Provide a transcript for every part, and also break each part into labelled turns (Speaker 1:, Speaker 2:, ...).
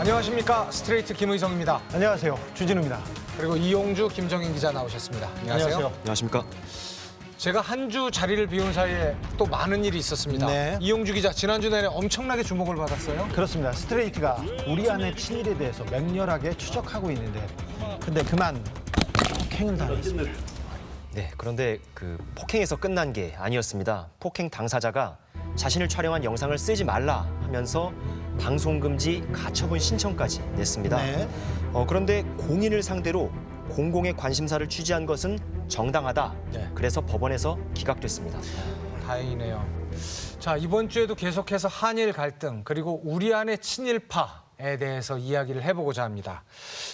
Speaker 1: 안녕하십니까. 스트레이트 김의성입니다.
Speaker 2: 안녕하세요. 주진우입니다.
Speaker 1: 그리고 이용주, 김정인 기자 나오셨습니다. 안녕하세요.
Speaker 3: 안녕하십니까.
Speaker 1: 제가 한 주 자리를 비운 사이에 또 많은 일이 있었습니다.
Speaker 2: 네.
Speaker 1: 이용주 기자, 지난주 내내 엄청나게 주목을 받았어요.
Speaker 2: 그렇습니다. 스트레이트가 우리 안의 친일에 대해서 맹렬하게 추적하고 있는데 근데 그만 폭행을 당했습니다.
Speaker 3: 네, 그런데 그 폭행에서 끝난 게 아니었습니다. 폭행 당사자가 자신을 촬영한 영상을 쓰지 말라 하면서 방송 금지 가처분 신청까지 냈습니다.
Speaker 2: 네.
Speaker 3: 그런데 공인을 상대로 공공의 관심사를 취재한 것은 정당하다.
Speaker 1: 네.
Speaker 3: 그래서 법원에서 기각됐습니다.
Speaker 1: 다행이네요. 자, 이번 주에도 계속해서 한일 갈등 그리고 우리 안의 친일파에 대해서 이야기를 해보고자 합니다.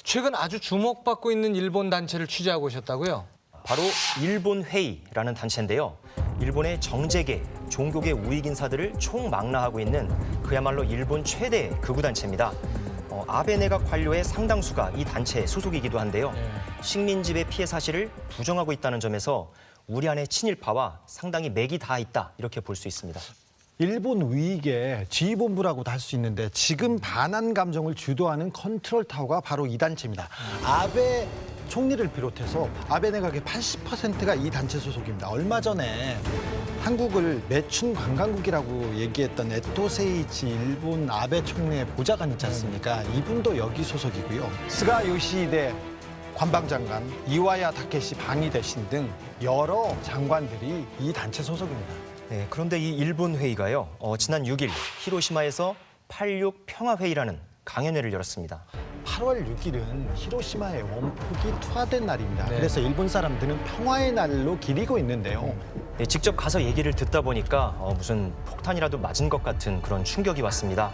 Speaker 1: 최근 아주 주목받고 있는 일본 단체를 취재하고 오셨다고요?
Speaker 3: 바로 일본회의라는 단체인데요. 일본의 정재계, 종교계 우익 인사들을 총망라하고 있는 그야말로 일본 최대 극우 단체입니다. 아베 내각 관료의 상당수가 이 단체에 소속이기도 한데요. 식민지배 피해 사실을 부정하고 있다는 점에서 우리 안의 친일파와 상당히 맥이 닿아 있다 이렇게 볼 수 있습니다.
Speaker 2: 일본 우익의 지휘본부라고도 할 수 있는데 지금 반한 감정을 주도하는 컨트롤 타워가 바로 이 단체입니다. 아베 총리를 비롯해서 아베 내각의 80%가 이 단체 소속입니다. 얼마 전에 한국을 매춘 관광국이라고 얘기했던 에토 세이치 일본 아베 총리의 보좌관 있지 않습니까? 이분도 여기 소속이고요. 스가 요시히데 관방장관, 이와야 타케시 방위대신 등 여러 장관들이 이 단체 소속입니다.
Speaker 3: 네, 그런데 이 일본 회의가요. 지난 6일 히로시마에서 86 평화회의라는 강연회를 열었습니다.
Speaker 2: 8월 6일은 히로시마의 원폭이 투하된 날입니다.
Speaker 1: 네.
Speaker 2: 그래서 일본 사람들은 평화의 날로 기리고 있는데요.
Speaker 3: 네, 직접 가서 얘기를 듣다 보니까 무슨 폭탄이라도 맞은 것 같은 그런 충격이 왔습니다.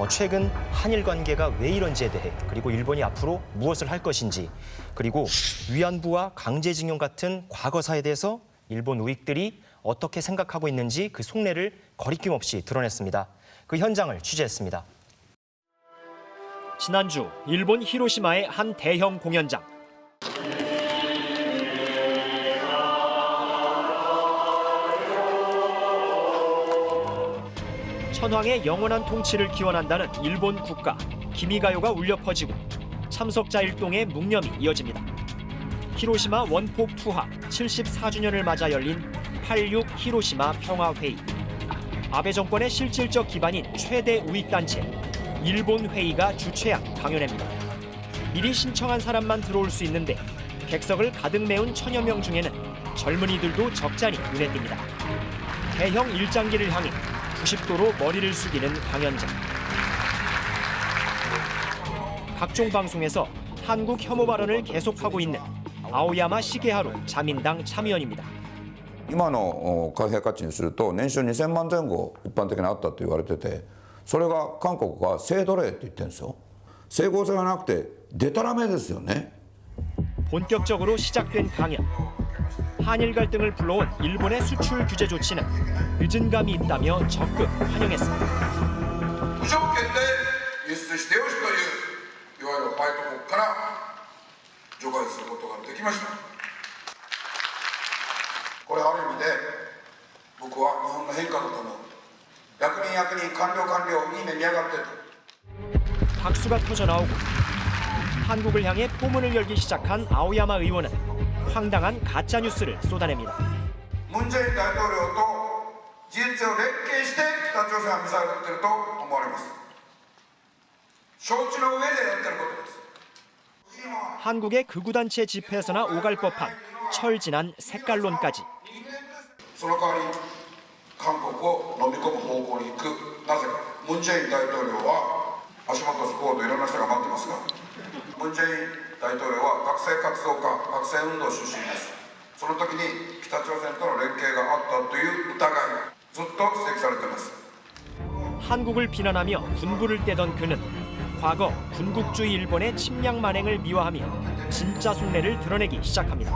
Speaker 3: 최근 한일 관계가 왜 이런지에 대해 그리고 일본이 앞으로 무엇을 할 것인지 그리고 위안부와 강제징용 같은 과거사에 대해서 일본 우익들이 어떻게 생각하고 있는지 그 속내를 거리낌 없이 드러냈습니다. 그 현장을 취재했습니다.
Speaker 4: 지난주 일본 히로시마의 한 대형 공연장. 천황의 영원한 통치를 기원한다는 일본 국가 기미가요가 울려 퍼지고 참석자 일동의 묵념이 이어집니다. 히로시마 원폭 투하 74주년을 맞아 열린 86 히로시마 평화회의. 아베 정권의 실질적 기반인 최대 우익단체 일본 회의가 주최한 강연회입니다. 미리 신청한 사람만 들어올 수 있는데 객석을 가득 메운 천여 명 중에는 젊은이들도 적잖이 눈에 띕니다. 대형 일장기를 향해 90도로 머리를 숙이는 강연자. 각종 방송에서 한국 혐오 발언을 계속하고 있는 아오야마 시게하루 자민당 참의원입니다.
Speaker 5: 今の貨幣価値にすると年収2000万前後一般的にあったと言われてて、それが韓国が性奴隷って言ってるんですよ。整合性がなくてデタラメですよね。
Speaker 4: 본격적으로 시작된 강연. 한일 갈등을 불러온 일본의 수출 규제 조치는 늦은 감이 있다며 적극 환영했습니다.
Speaker 5: 無条件で輸出してよしといういわゆるファイト国から除外することができました。これある意味で僕は日本の変化だと思う。役人官僚いい目見やがってと。
Speaker 4: 박수가 터져나오고 한국을 향해 포문을 열기 시작한 아오야마 의원은 황당한 가짜 뉴스를 쏟아냅니다.
Speaker 5: ムン・ジェイン大統領と事実を連携して北朝鮮はミサイルを撃っていると思われます。承知の上でやっていることです。
Speaker 4: 한국의 극우단체 집회에서나 오갈 법한 철진한 색깔론까지.
Speaker 5: その代わり韓国を飲み込む方向に行く。なぜかムン・ジェイン大統領は足元スコートいろんな人が待ってますが、ムン・ジェイン大統領は学生活動家、学生運動出身です。その時に北朝鮮との連携があったという疑いがずっと指摘されています。
Speaker 4: 한국을 비난하며 군부를 떼던 그는 과거 군국주의 일본의 침략 만행을 미화하며 진짜 속내를 드러내기 시작합니다.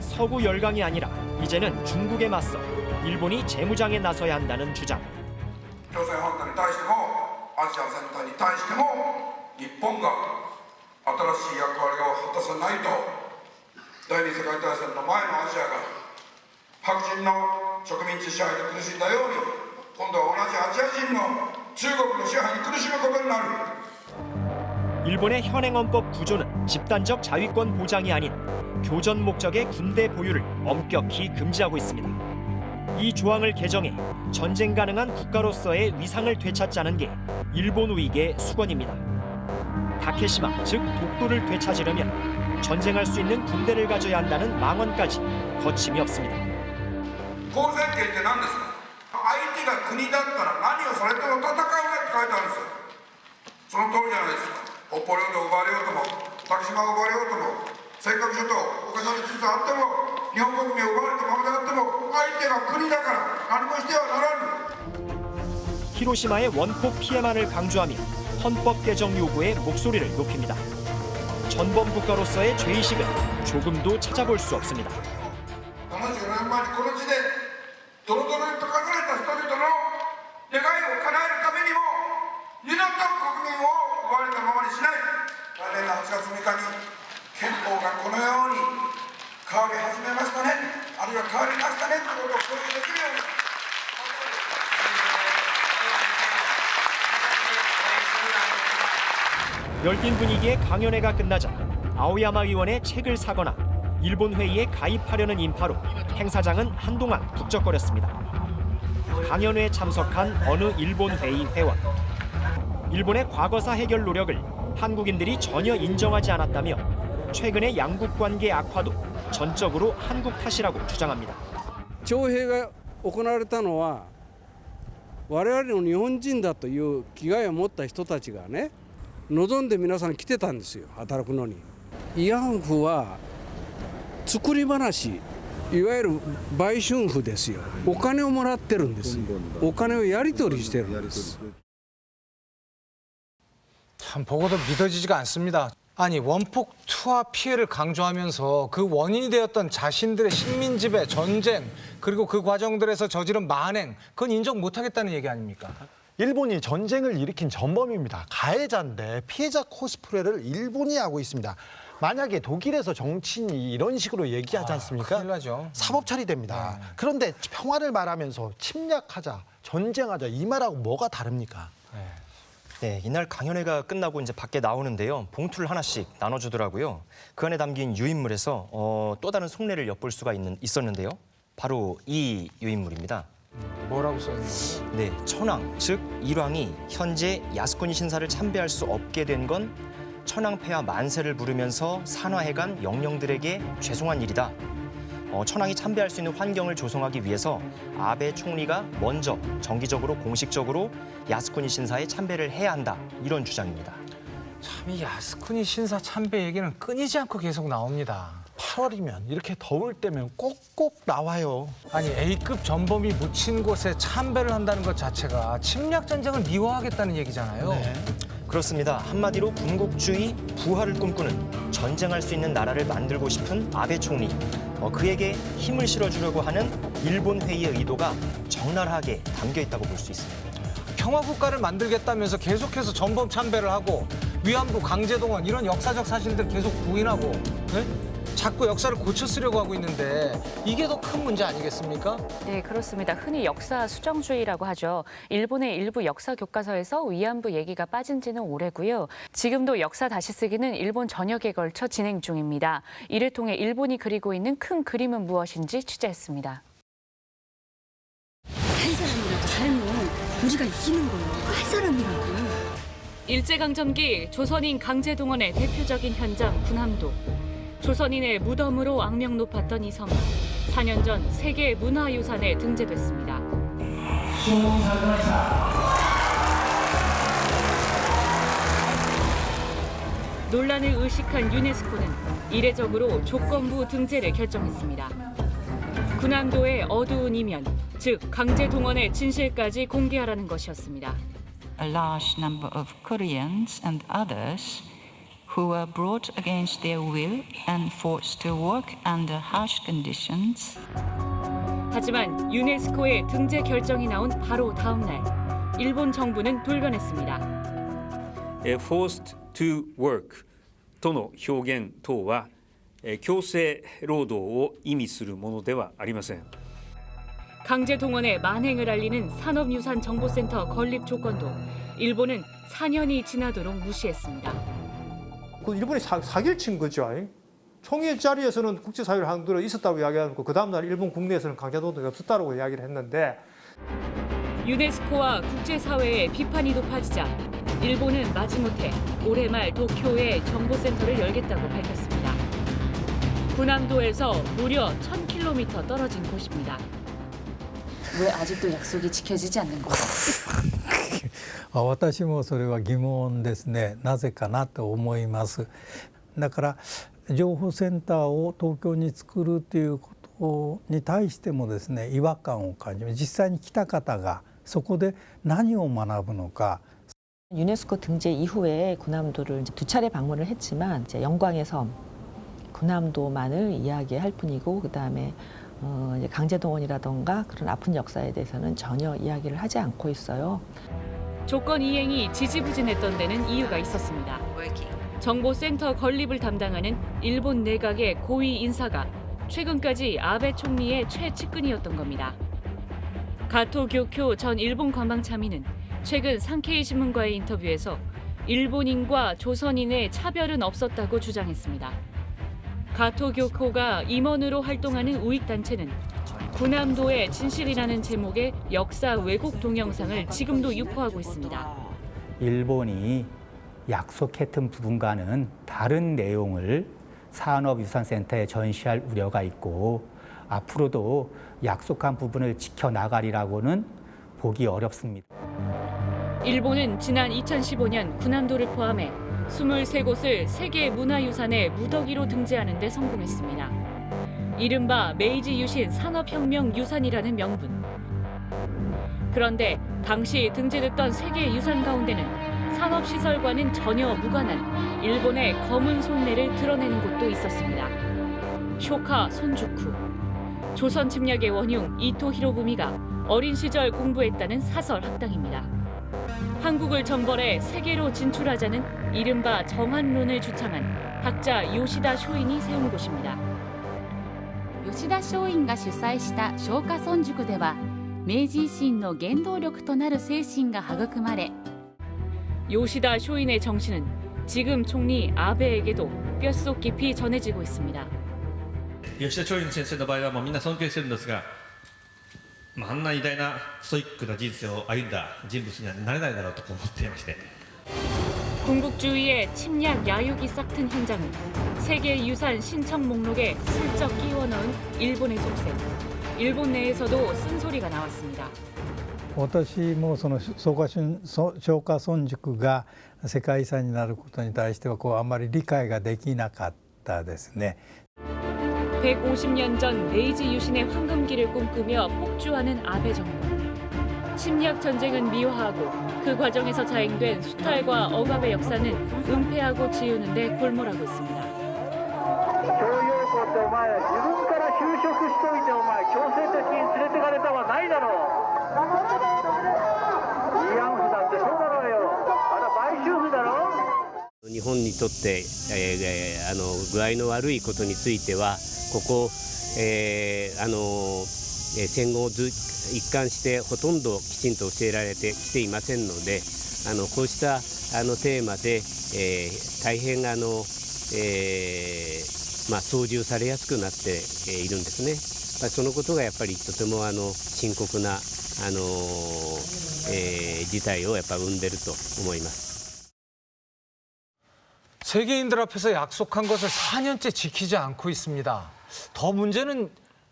Speaker 4: 서구 열강이 아니라 이제는 중국에 맞서 일본이 재무장에 나서야 한다는 주장.
Speaker 5: 朝鮮半島に対してもアジア全体に対しても日本が新しい役割を果たさないと第二次世界大戦の前のアジアが白人の植民地支配で苦しんだように今度は同じアジア人の中国の支配に苦しむことになる。
Speaker 4: 일본의 현행 헌법 구조는 집단적 자위권 보장이 아닌 교전 목적의 군대 보유를 엄격히 금지하고 있습니다. 이 조항을 개정해 전쟁 가능한 국가로서의 위상을 되찾자는 게 일본 우익의 수건입니다. 다케시마, 즉 독도를 되찾으려면 전쟁할 수 있는 군대를 가져야 한다는 망언까지 거침이 없습니다.
Speaker 5: 公選権って何ですか。相手が国だったら何をされても戦うなって書いてあるんですよ。その通りじゃないですか。北方領土を奪われようとも竹島を奪われようとも尖閣諸島岡崎地図あっても日本国民を奪われたままであっても相手が国だから何もしてはならぬ。
Speaker 4: 히로시마의 원폭 피해만을 강조하며 헌법 개정 요구에 목소리를 높입니다. 전범 국가로서의 죄의식은 조금도 찾아볼 수 없습니다.
Speaker 5: 70年前にこの地でドロドロに溶かされた人々の願いを叶えるためにも二度と国民を奪われたままにしない。来年の8月6日に憲法がこのように変わり始めましたね、あるいは変わりましたねということを共有できるように。
Speaker 4: 열띤 분위기의 강연회가 끝나자 아오야마 의원의 책을 사거나 일본 회의에 가입하려는 인파로 행사장은 한동안 북적거렸습니다. 강연회에 참석한 어느 일본 회의 회원. 일본의 과거사 해결 노력을 한국인들이 전혀 인정하지 않았다며 최근의 양국 관계 악화도 전적으로 한국 탓이라고 주장합니다.
Speaker 6: 徴兵が行われたのは我々の日本人だという気概を持った人たちがね望んで皆さん来てたんですよ、働くのに。慰安婦は作り話、いわゆる売春婦ですよ。お金をもらってるんですよ。お金をやり取りしてるんです。
Speaker 1: 참 보고도 믿어지지가 않습니다. 아니 원폭 투하 피해를 강조하면서 그 원인이 되었던 자신들의 식민 지배, 전쟁 그리고 그 과정들에서 저지른 만행 그건 인정 못하겠다는 얘기 아닙니까?
Speaker 2: 일본이 전쟁을 일으킨 전범입니다. 가해자인데 피해자 코스프레를 일본이 하고 있습니다. 만약에 독일에서 정치인이 이런 식으로 얘기하지 않습니까?
Speaker 1: 큰일 나죠.
Speaker 2: 사법 처리됩니다. 그런데 평화를 말하면서 침략하자, 전쟁하자 이 말하고 뭐가 다릅니까?
Speaker 3: 네, 이날 강연회가 끝나고 이제 밖에 나오는데요. 봉투를 하나씩 나눠주더라고요. 그 안에 담긴 유인물에서 또 다른 속내를 엿볼 수가 있었는데요. 바로 이 유인물입니다.
Speaker 1: 뭐라고 써있나요?
Speaker 3: 네, 천황, 즉 일왕이 현재 야스쿠니 신사를 참배할 수 없게 된 건 천황폐하 만세를 부르면서 산화해간 영령들에게 죄송한 일이다. 천황이 참배할 수 있는 환경을 조성하기 위해서 아베 총리가 먼저 정기적으로 공식적으로 야스쿠니 신사에 참배를 해야 한다. 이런 주장입니다.
Speaker 1: 참 이 야스쿠니 신사 참배 얘기는 끊이지 않고 계속 나옵니다.
Speaker 2: 8월이면 이렇게 더울 때면 꼭꼭 나와요.
Speaker 1: 아니 A급 전범이 묻힌 곳에 참배를 한다는 것 자체가 침략 전쟁을 미화하겠다는 얘기잖아요.
Speaker 2: 네.
Speaker 3: 그렇습니다. 한마디로 군국주의 부활을 꿈꾸는 전쟁할 수 있는 나라를 만들고 싶은 아베 총리. 그에게 힘을 실어주려고 하는 일본 회의의 의도가 적나라하게 담겨 있다고 볼 수 있습니다.
Speaker 1: 평화국가를 만들겠다면서 계속해서 전범 참배를 하고 위안부, 강제동원 이런 역사적 사실들 계속 부인하고 네? 자꾸 역사를 고쳐 쓰려고 하고 있는데 이게 더 큰 문제 아니겠습니까?
Speaker 7: 네, 그렇습니다. 흔히 역사 수정주의라고 하죠. 일본의 일부 역사 교과서에서 위안부 얘기가 빠진 지는 오래고요. 지금도 역사 다시 쓰기는 일본 전역에 걸쳐 진행 중입니다. 이를 통해 일본이 그리고 있는 큰 그림은 무엇인지 취재했습니다.
Speaker 8: 한 사람이라도 살면 우리가 이기는 거예요. 한 사람이라도.
Speaker 7: 일제강점기 조선인 강제동원의 대표적인 현장 군함도. 조선인의 무덤으로 악명 높았던 이 섬. 4년 전 세계 문화유산에 등재됐습니다. 논란을 의식한 유네스코는 이례적으로 조건부 등재를 결정했습니다. 군함도의 어두운 이면, 즉 강제동원의 진실까지 공개하라는 것이었습니다.
Speaker 9: A large number of Koreans and others who were brought against their will and forced to work under harsh conditions.
Speaker 7: 하지만 유네스코의 등재 결정이 나온 바로 다음 날, 일본 정부는 돌변했습니다.
Speaker 10: forced to work との表現等は強制労働を意味するものではありません.
Speaker 7: 강제동원의 만행을 알리는 산업유산정보센터 건립 조건도 일본은 4년이 지나도록 무시했습니다.
Speaker 11: 그 일본이 사기를 친 거죠. 총회 자리에서는 국제사회를 한들어 있었다고 이야기하고 그 다음날 일본 국내에서는 강제노동이 없었다고 이야기를 했는데
Speaker 7: 유네스코와 국제사회의 비판이 높아지자 일본은 마지못해 올해 말 도쿄에 정보센터를 열겠다고 밝혔습니다. 군함도에서 무려 1000km 떨어진 곳입니다.
Speaker 8: 왜 아직도 약속이 지켜지지 않는 거죠?
Speaker 12: 私もそれは疑問ですね。なぜかなと思います。だから情報センターを東京に作るということに対してもですね、違和感を感じます。実際に来た方がそこで何を学ぶのか。
Speaker 13: 유네스코 등재 이후에 군함도를 이제 2차례 방문을 했지만 이제 영광의 섬, 군함도만을 이야기할 뿐이고 그다음에 이제 강제동원이라던가 그런 아픈 역사에 대해서는 전혀 이야기를 하지 않고 있어요.
Speaker 7: 조건 이행이 지지부진했던 데는 이유가 있었습니다. 정보센터 건립을 담당하는 일본 내각의 고위 인사가 최근까지 아베 총리의 최측근이었던 겁니다. 가토 교쿄 전 일본 관방차미는 최근 산케이 신문과의 인터뷰에서 일본인과 조선인의 차별은 없었다고 주장했습니다. 가토 교코가 임원으로 활동하는 우익단체는 군함도의 진실이라는 제목의 역사 왜곡 동영상을 지금도 유포하고 있습니다.
Speaker 14: 일본이 약속했던 부분과는 다른 내용을 산업유산센터에 전시할 우려가 있고 앞으로도 약속한 부분을 지켜나가리라고는 보기 어렵습니다.
Speaker 7: 일본은 지난 2015년 군함도를 포함해 23곳을 세계 문화유산의 무더기로 등재하는 데 성공했습니다. 이른바 메이지 유신 산업혁명 유산이라는 명분. 그런데 당시 등재됐던 세계 유산 가운데는 산업시설과는 전혀 무관한 일본의 검은 속내를 드러내는 곳도 있었습니다. 쇼카 손주쿠. 조선 침략의 원흉 이토 히로부미가 어린 시절 공부했다는 사설 학당입니다. 한국을 전벌해 세계로 진출하자는 이른바 정한론을 주창한 학자 요시다 쇼인이 세운 곳입니다.
Speaker 8: 吉田松陰が主催した松下村塾では明治維新の原動力となる精神が育まれ
Speaker 7: 요시다 쇼인의 정신은 지금 총리 아베에게도 뼛속 깊이 전해지고 있습니다.
Speaker 15: 吉田松陰先生の場合はもうみんな尊敬してるんですが、あんな偉大なストイックな人生を歩んだ人物にはなれないだろうと思っていまして
Speaker 7: 군국주의의 침략 야욕이 싹튼 현장은 세계유산 신청 목록에 슬쩍 끼워 넣은 일본의 속셈. 일본 내에서도 쓴소리가 나왔습니다.
Speaker 12: 私もその松下村塾が世界遺産になることに対してはあまり理解ができなかったですね。
Speaker 7: 150년 전 메이지 유신의 황금기를 꿈꾸며 폭주하는 아베 정권. 침략 전쟁은 미화하고 그 과정에서 자행된 수탈과 억압의 역사는 은폐하고 지우는 데 골몰하고 있습니다.
Speaker 16: 일본にとって具合の悪いことについてはここ戦後一貫してほとんどきちんと教えられてきていませんのでこうしたテーマで大変操縦されやすくなっているんですね。そのことがやっぱりとても深刻な事態をやっぱ生んでると思います。
Speaker 1: 세계인들 앞에서 약속한 것을 4년째 지키지 않고 있습니다. 더 문제는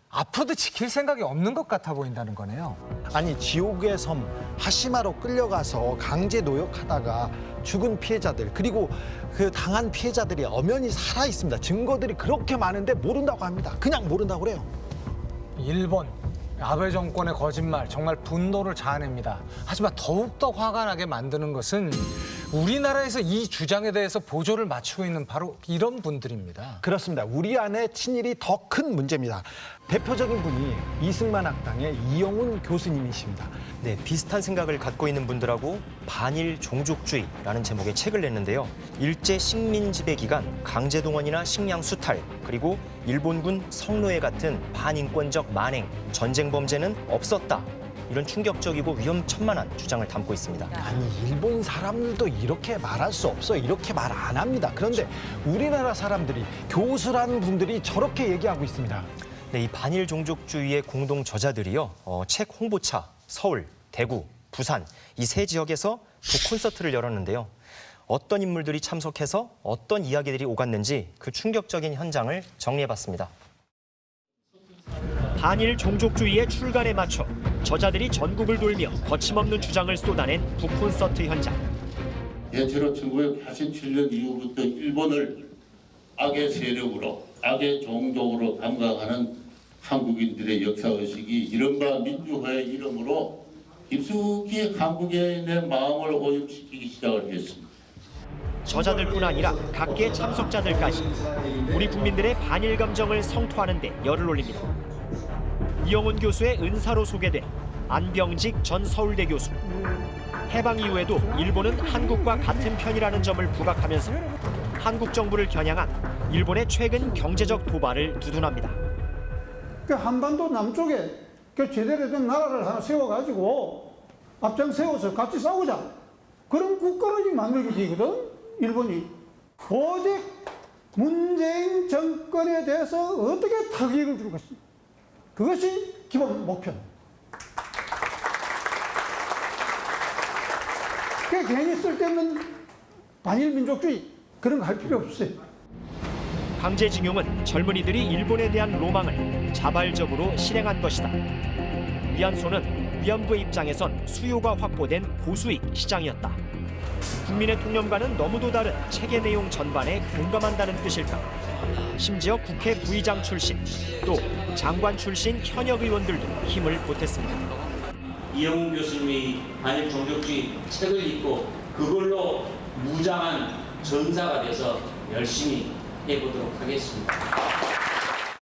Speaker 1: 앞으로도 지킬 생각이 없는 것 같아 보인다는 거네요.
Speaker 2: 아니 지옥의 섬 하시마로 끌려가서 강제 노역하다가 죽은 피해자들 그리고 그 당한 피해자들이 엄연히 살아 있습니다. 증거들이 그렇게 많은데 모른다고 합니다. 그냥 모른다고 그래요.
Speaker 1: 일본 아베 정권의 거짓말 정말 분노를 자아냅니다. 하지만 더욱더 화가 나게 만드는 것은 우리나라에서 이 주장에 대해서 보조를 맞추고 있는 바로 이런 분들입니다.
Speaker 2: 그렇습니다. 우리 안에 친일이 더 큰 문제입니다. 대표적인 분이 이승만 학당의 이영훈 교수님이십니다.
Speaker 3: 네, 비슷한 생각을 갖고 있는 분들하고 반일 종족주의라는 제목의 책을 냈는데요. 일제 식민 지배 기간 강제동원이나 식량 수탈, 그리고 일본군 성노예 같은 반인권적 만행, 전쟁 범죄는 없었다. 이런 충격적이고 위험천만한 주장을 담고 있습니다.
Speaker 2: 아니 일본 사람들도 이렇게 말할 수 없어요. 이렇게 말 안 합니다. 그런데 우리나라 사람들이 교수라는 분들이 저렇게 얘기하고 있습니다.
Speaker 3: 네, 이 반일 종족주의의 공동 저자들이요. 책 홍보차 서울, 대구, 부산 이 세 지역에서 북 콘서트를 열었는데요. 어떤 인물들이 참석해서 어떤 이야기들이 오갔는지 그 충격적인 현장을 정리해봤습니다.
Speaker 4: 반일 종족주의의 출간에 맞춰 저자들이 전국을 돌며 거침없는 주장을 쏟아낸 북 콘서트 현장.
Speaker 17: 대체로 1987년 이후부터 일본을 악의 세력으로, 악의 종족으로 감각하는 한국인들의 역사의식이 이른바 민주화의 이름으로 깊숙이 한국인의 마음을 오염시키기 시작을 했습니다.
Speaker 4: 저자들뿐 아니라 각계 참석자들까지 우리 국민들의 반일 감정을 성토하는 데 열을 올립니다. 이영훈 교수의 은사로 소개된 안병직 전 서울대 교수. 해방 이후에도 일본은 한국과 같은 편이라는 점을 부각하면서 한국 정부를 겨냥한 일본의 최근 경제적 도발을 두둔합니다.
Speaker 18: 한반도 남쪽에 제대로 된 나라를 하나 세워가지고 앞장 세워서 같이 싸우자. 그런 국가를 만들기 되거든. 일본이 오직 문재인 정권에 대해서 어떻게 타격을 줄 것인가. 그것이 기본 목표. 괜히 쓸데없는 반일 민족주의 그런 거 할 필요 없어요.
Speaker 4: 강제징용은 젊은이들이 일본에 대한 로망을 자발적으로 실행한 것이다. 위안소는 위안부의 입장에선 수요가 확보된 고수익 시장이었다. 국민의 통념과는 너무도 다른 책의 내용 전반에 공감한다는 뜻일까? 심지어 국회 부의장 출신, 또 장관 출신 현역 의원들도 힘을 보탰습니다.
Speaker 19: 이영훈 교수님이 반일 종족주의 책을 읽고 그걸로 무장한 전사가 돼서 열심히 해보도록 하겠습니다.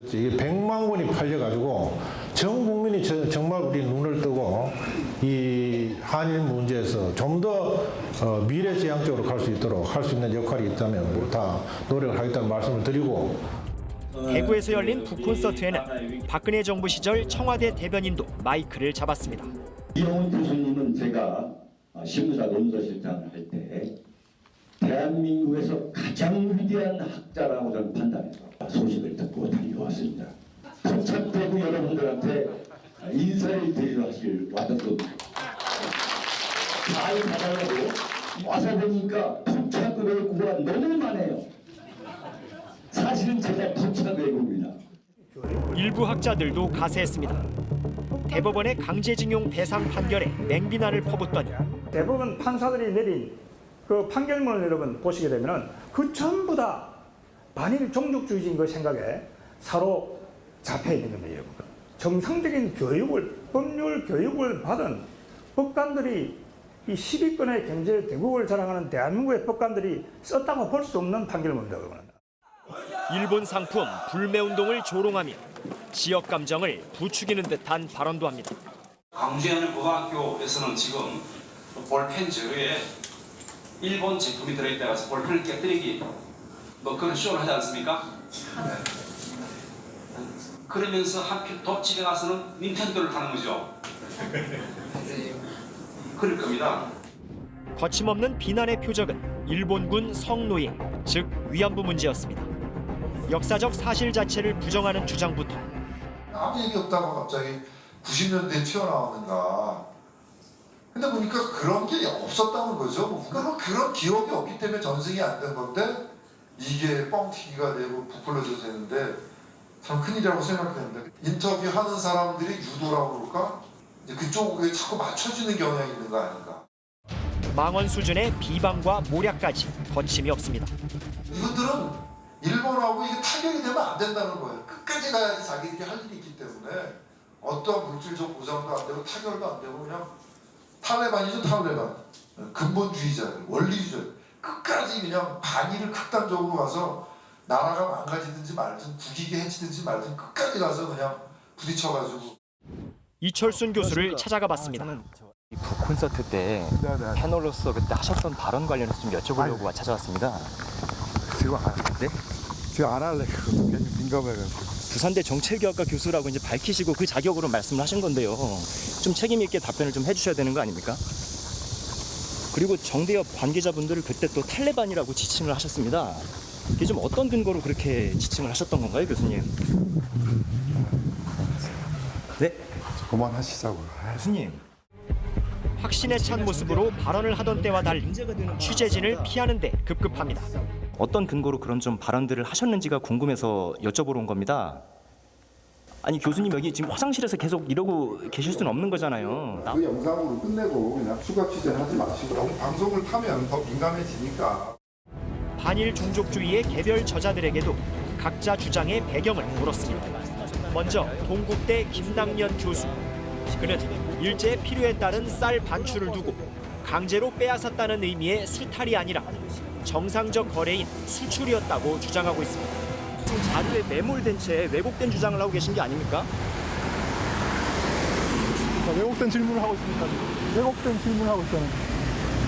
Speaker 20: 이게 100만 권이 팔려가지고 전 국민이 정말 우리 눈을 뜨고 이 한일 문제에서 좀 더 미래지향적으로 갈 수 있도록 할 수 있는 역할이 있다면 다 노력을 하겠다는 말씀을 드리고.
Speaker 4: 대구에서 열린 북콘서트에는 박근혜 정부 시절 청와대 대변인도 마이크를 잡았습니다.
Speaker 21: 이영훈 교수님은 제가 신무사 논서실장을 할 때 대한민국에서 가장 위대한 학자라고 저는 판단해서 소식을 듣고 달려왔습니다. 도착되고 여러분들한테 인사를 드리러 왔던 겁니다. 잘 받아가고 와서 보니까 도착 외국어가 너무 많아요. 사실은 제가 도착 외국입니다.
Speaker 4: 일부 학자들도 가세했습니다. 대법원의 강제징용 배상 판결에 맹비난을 퍼붓더니
Speaker 22: 대법원 판사들이 내린 그 판결문을 여러분 보시게 되면은 그 전부 다 반일 종족주의인 거 생각에 사로잡혀 있는 겁니다, 여러분. 정상적인 교육을, 법률 교육을 받은 법관들이 이 10위권의 경제 대국을 자랑하는 대한민국의 법관들이 썼다고 볼 수 없는 판결문입니다, 여러분.
Speaker 4: 일본 상품 불매운동을 조롱하며 지역 감정을 부추기는 듯한 발언도 합니다.
Speaker 23: 광주에 고등학교에서는 지금 볼펜 제로에 일본 제품이 들어있다고 해서 볼펜을 깨뜨리기 그런 쇼를 하지 않습니까? 그러면서 하필 또 집에 가서는 닌텐도를 하는 거죠. 그럴 겁니다.
Speaker 4: 거침없는 비난의 표적은 일본군 성노예, 즉 위안부 문제였습니다. 역사적 사실 자체를 부정하는 주장부터
Speaker 24: 아무 얘기 없다가 갑자기 90년대에 튀어나오는가. 근데 보니까 그런 게 없었다는 거죠. 그런 기억이 없기 때문에 전승이 안 된 건데 이게 뻥튀기가 되고 부풀려져서 되는데 참 큰일이라고 생각되는데 인터뷰하는 사람들이 유도라고 그럴까? 그쪽에 자꾸 맞춰지는 경향이 있는 거 아닌가.
Speaker 4: 망언 수준의 비방과 모략까지 거침이 없습니다.
Speaker 24: 이분들은 일본하고 이게 타격이 되면 안 된다는 거예요. 끝까지 가야지 자기들이 할 일이 있기 때문에 어떠한 물질적 보장도 안 되고 타결도 안 되고 그냥 탈레반이죠, 탈레반. 근본주의자들, 원리주의자들. 끝까지 그냥 반일을 극단적으로 가서 나라가 망가지든지 말든 국익이 해치든지 말든 끝까지 가서 그냥 부딪혀가지고.
Speaker 4: 이철순 교수를 찾아가 봤습니다.
Speaker 3: 북 콘서트 때 패널로서 그때 하셨던 발언 관련해서 좀 여쭤보려고 찾아왔습니다.
Speaker 25: 지금 안 할래.
Speaker 3: 네?
Speaker 25: 지금 안 할래. 그거 괜히 민감해가지고.
Speaker 3: 부산대 정책교학과 교수라고 이제 밝히시고 그 자격으로 말씀을 하신 건데요. 좀 책임 있게 답변을 좀 해주셔야 되는 거 아닙니까? 그리고 정대협 관계자분들을 그때 또 탈레반이라고 지칭을 하셨습니다. 이게 좀 어떤 근거로 그렇게 지칭을 하셨던 건가요, 교수님? 네?
Speaker 5: 그만하시자고.
Speaker 3: 교수님.
Speaker 4: 확신에 찬 모습으로 발언을 하던 때와 달리 취재진을 피하는 데 급급합니다.
Speaker 3: 어떤 근거로 그런 좀 발언들을 하셨는지가 궁금해서 여쭤보러 온 겁니다. 아니 교수님 여기 지금 화장실에서 계속 이러고 계실 수는 없는 거잖아요.
Speaker 5: 그 영상으로 끝내고 그냥 추가 취재하지 마시고 너무 방송을 타면 더 민감해지니까.
Speaker 4: 반일 종족주의의 개별 저자들에게도 각자 주장의 배경을 물었습니다. 먼저 동국대 김당년 교수. 그는 일제의 필요에 따른 쌀 반출을 두고 강제로 빼앗았다는 의미의 수탈이 아니라 정상적 거래인 수출이었다고 주장하고 있습니다.
Speaker 3: 지금 자료에 매몰된 채 왜곡된 주장을 하고 계신 게 아닙니까?
Speaker 22: 왜곡된 질문을 하고 있습니다. 왜곡된 질문을 하고 있잖아요.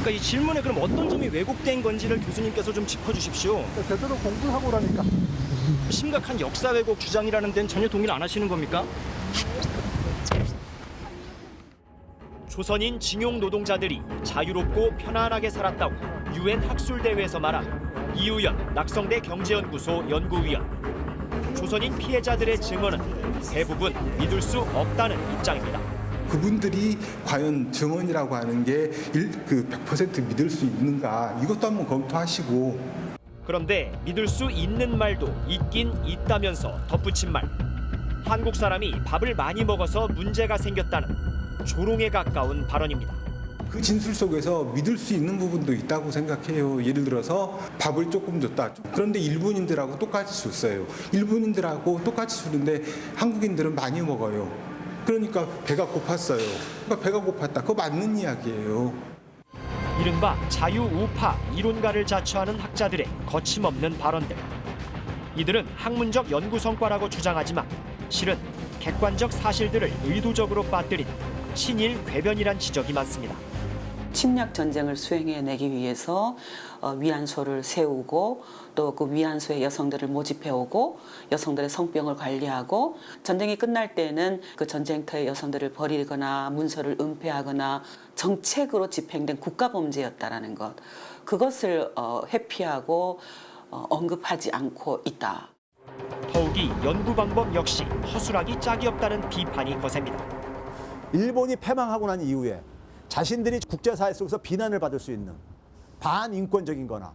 Speaker 3: 그러니까 이 질문에 그럼 어떤 점이 왜곡된 건지를 교수님께서 좀 짚어주십시오.
Speaker 22: 제대로 공부를 하고 오라니까.
Speaker 3: 심각한 역사 왜곡 주장이라는 데는 전혀 동의를 안 하시는 겁니까?
Speaker 4: 조선인 징용 노동자들이 자유롭고 편안하게 살았다고 UN 학술대회에서 말한 이우연 낙성대 경제연구소 연구위원. 조선인 피해자들의 증언은 대부분 믿을 수 없다는 입장입니다.
Speaker 5: 그분들이 과연 증언이라고 하는 게 100% 믿을 수 있는가 이것도 한번 검토하시고.
Speaker 4: 그런데 믿을 수 있는 말도 있긴 있다면서 덧붙인 말. 한국 사람이 밥을 많이 먹어서 문제가 생겼다는 조롱에 가까운 발언입니다.
Speaker 5: 그 진술 속에서 믿을 수 있는 부분도 있다고 생각해요. 예를 들어서 밥을 조금 줬다. 그런데 일본인들하고 똑같이 줬어요. 일본인들하고 똑같이 주는데 한국인들은 많이 먹어요. 그러니까 배가 고팠어요. 그러니까 배가 고팠다. 그거 맞는 이야기예요.
Speaker 4: 이른바 자유우파 이론가를 자처하는 학자들의 거침없는 발언들. 이들은 학문적 연구 성과라고 주장하지만 실은 객관적 사실들을 의도적으로 빠뜨린 친일 궤변이란 지적이 많습니다.
Speaker 6: 침략 전쟁을 수행해내기 위해서 위안소를 세우고 또 그 위안소에 여성들을 모집해오고 여성들의 성병을 관리하고 전쟁이 끝날 때는 그 전쟁터에 여성들을 버리거나 문서를 은폐하거나 정책으로 집행된 국가범죄였다라는 것. 그것을 회피하고 언급하지 않고 있다.
Speaker 4: 더욱이 연구 방법 역시 허술하기 짝이 없다는 비판이 거셉니다.
Speaker 9: 일본이 패망하고 난 이후에 자신들이 국제사회 속에서 비난을 받을 수 있는 반인권적인 거나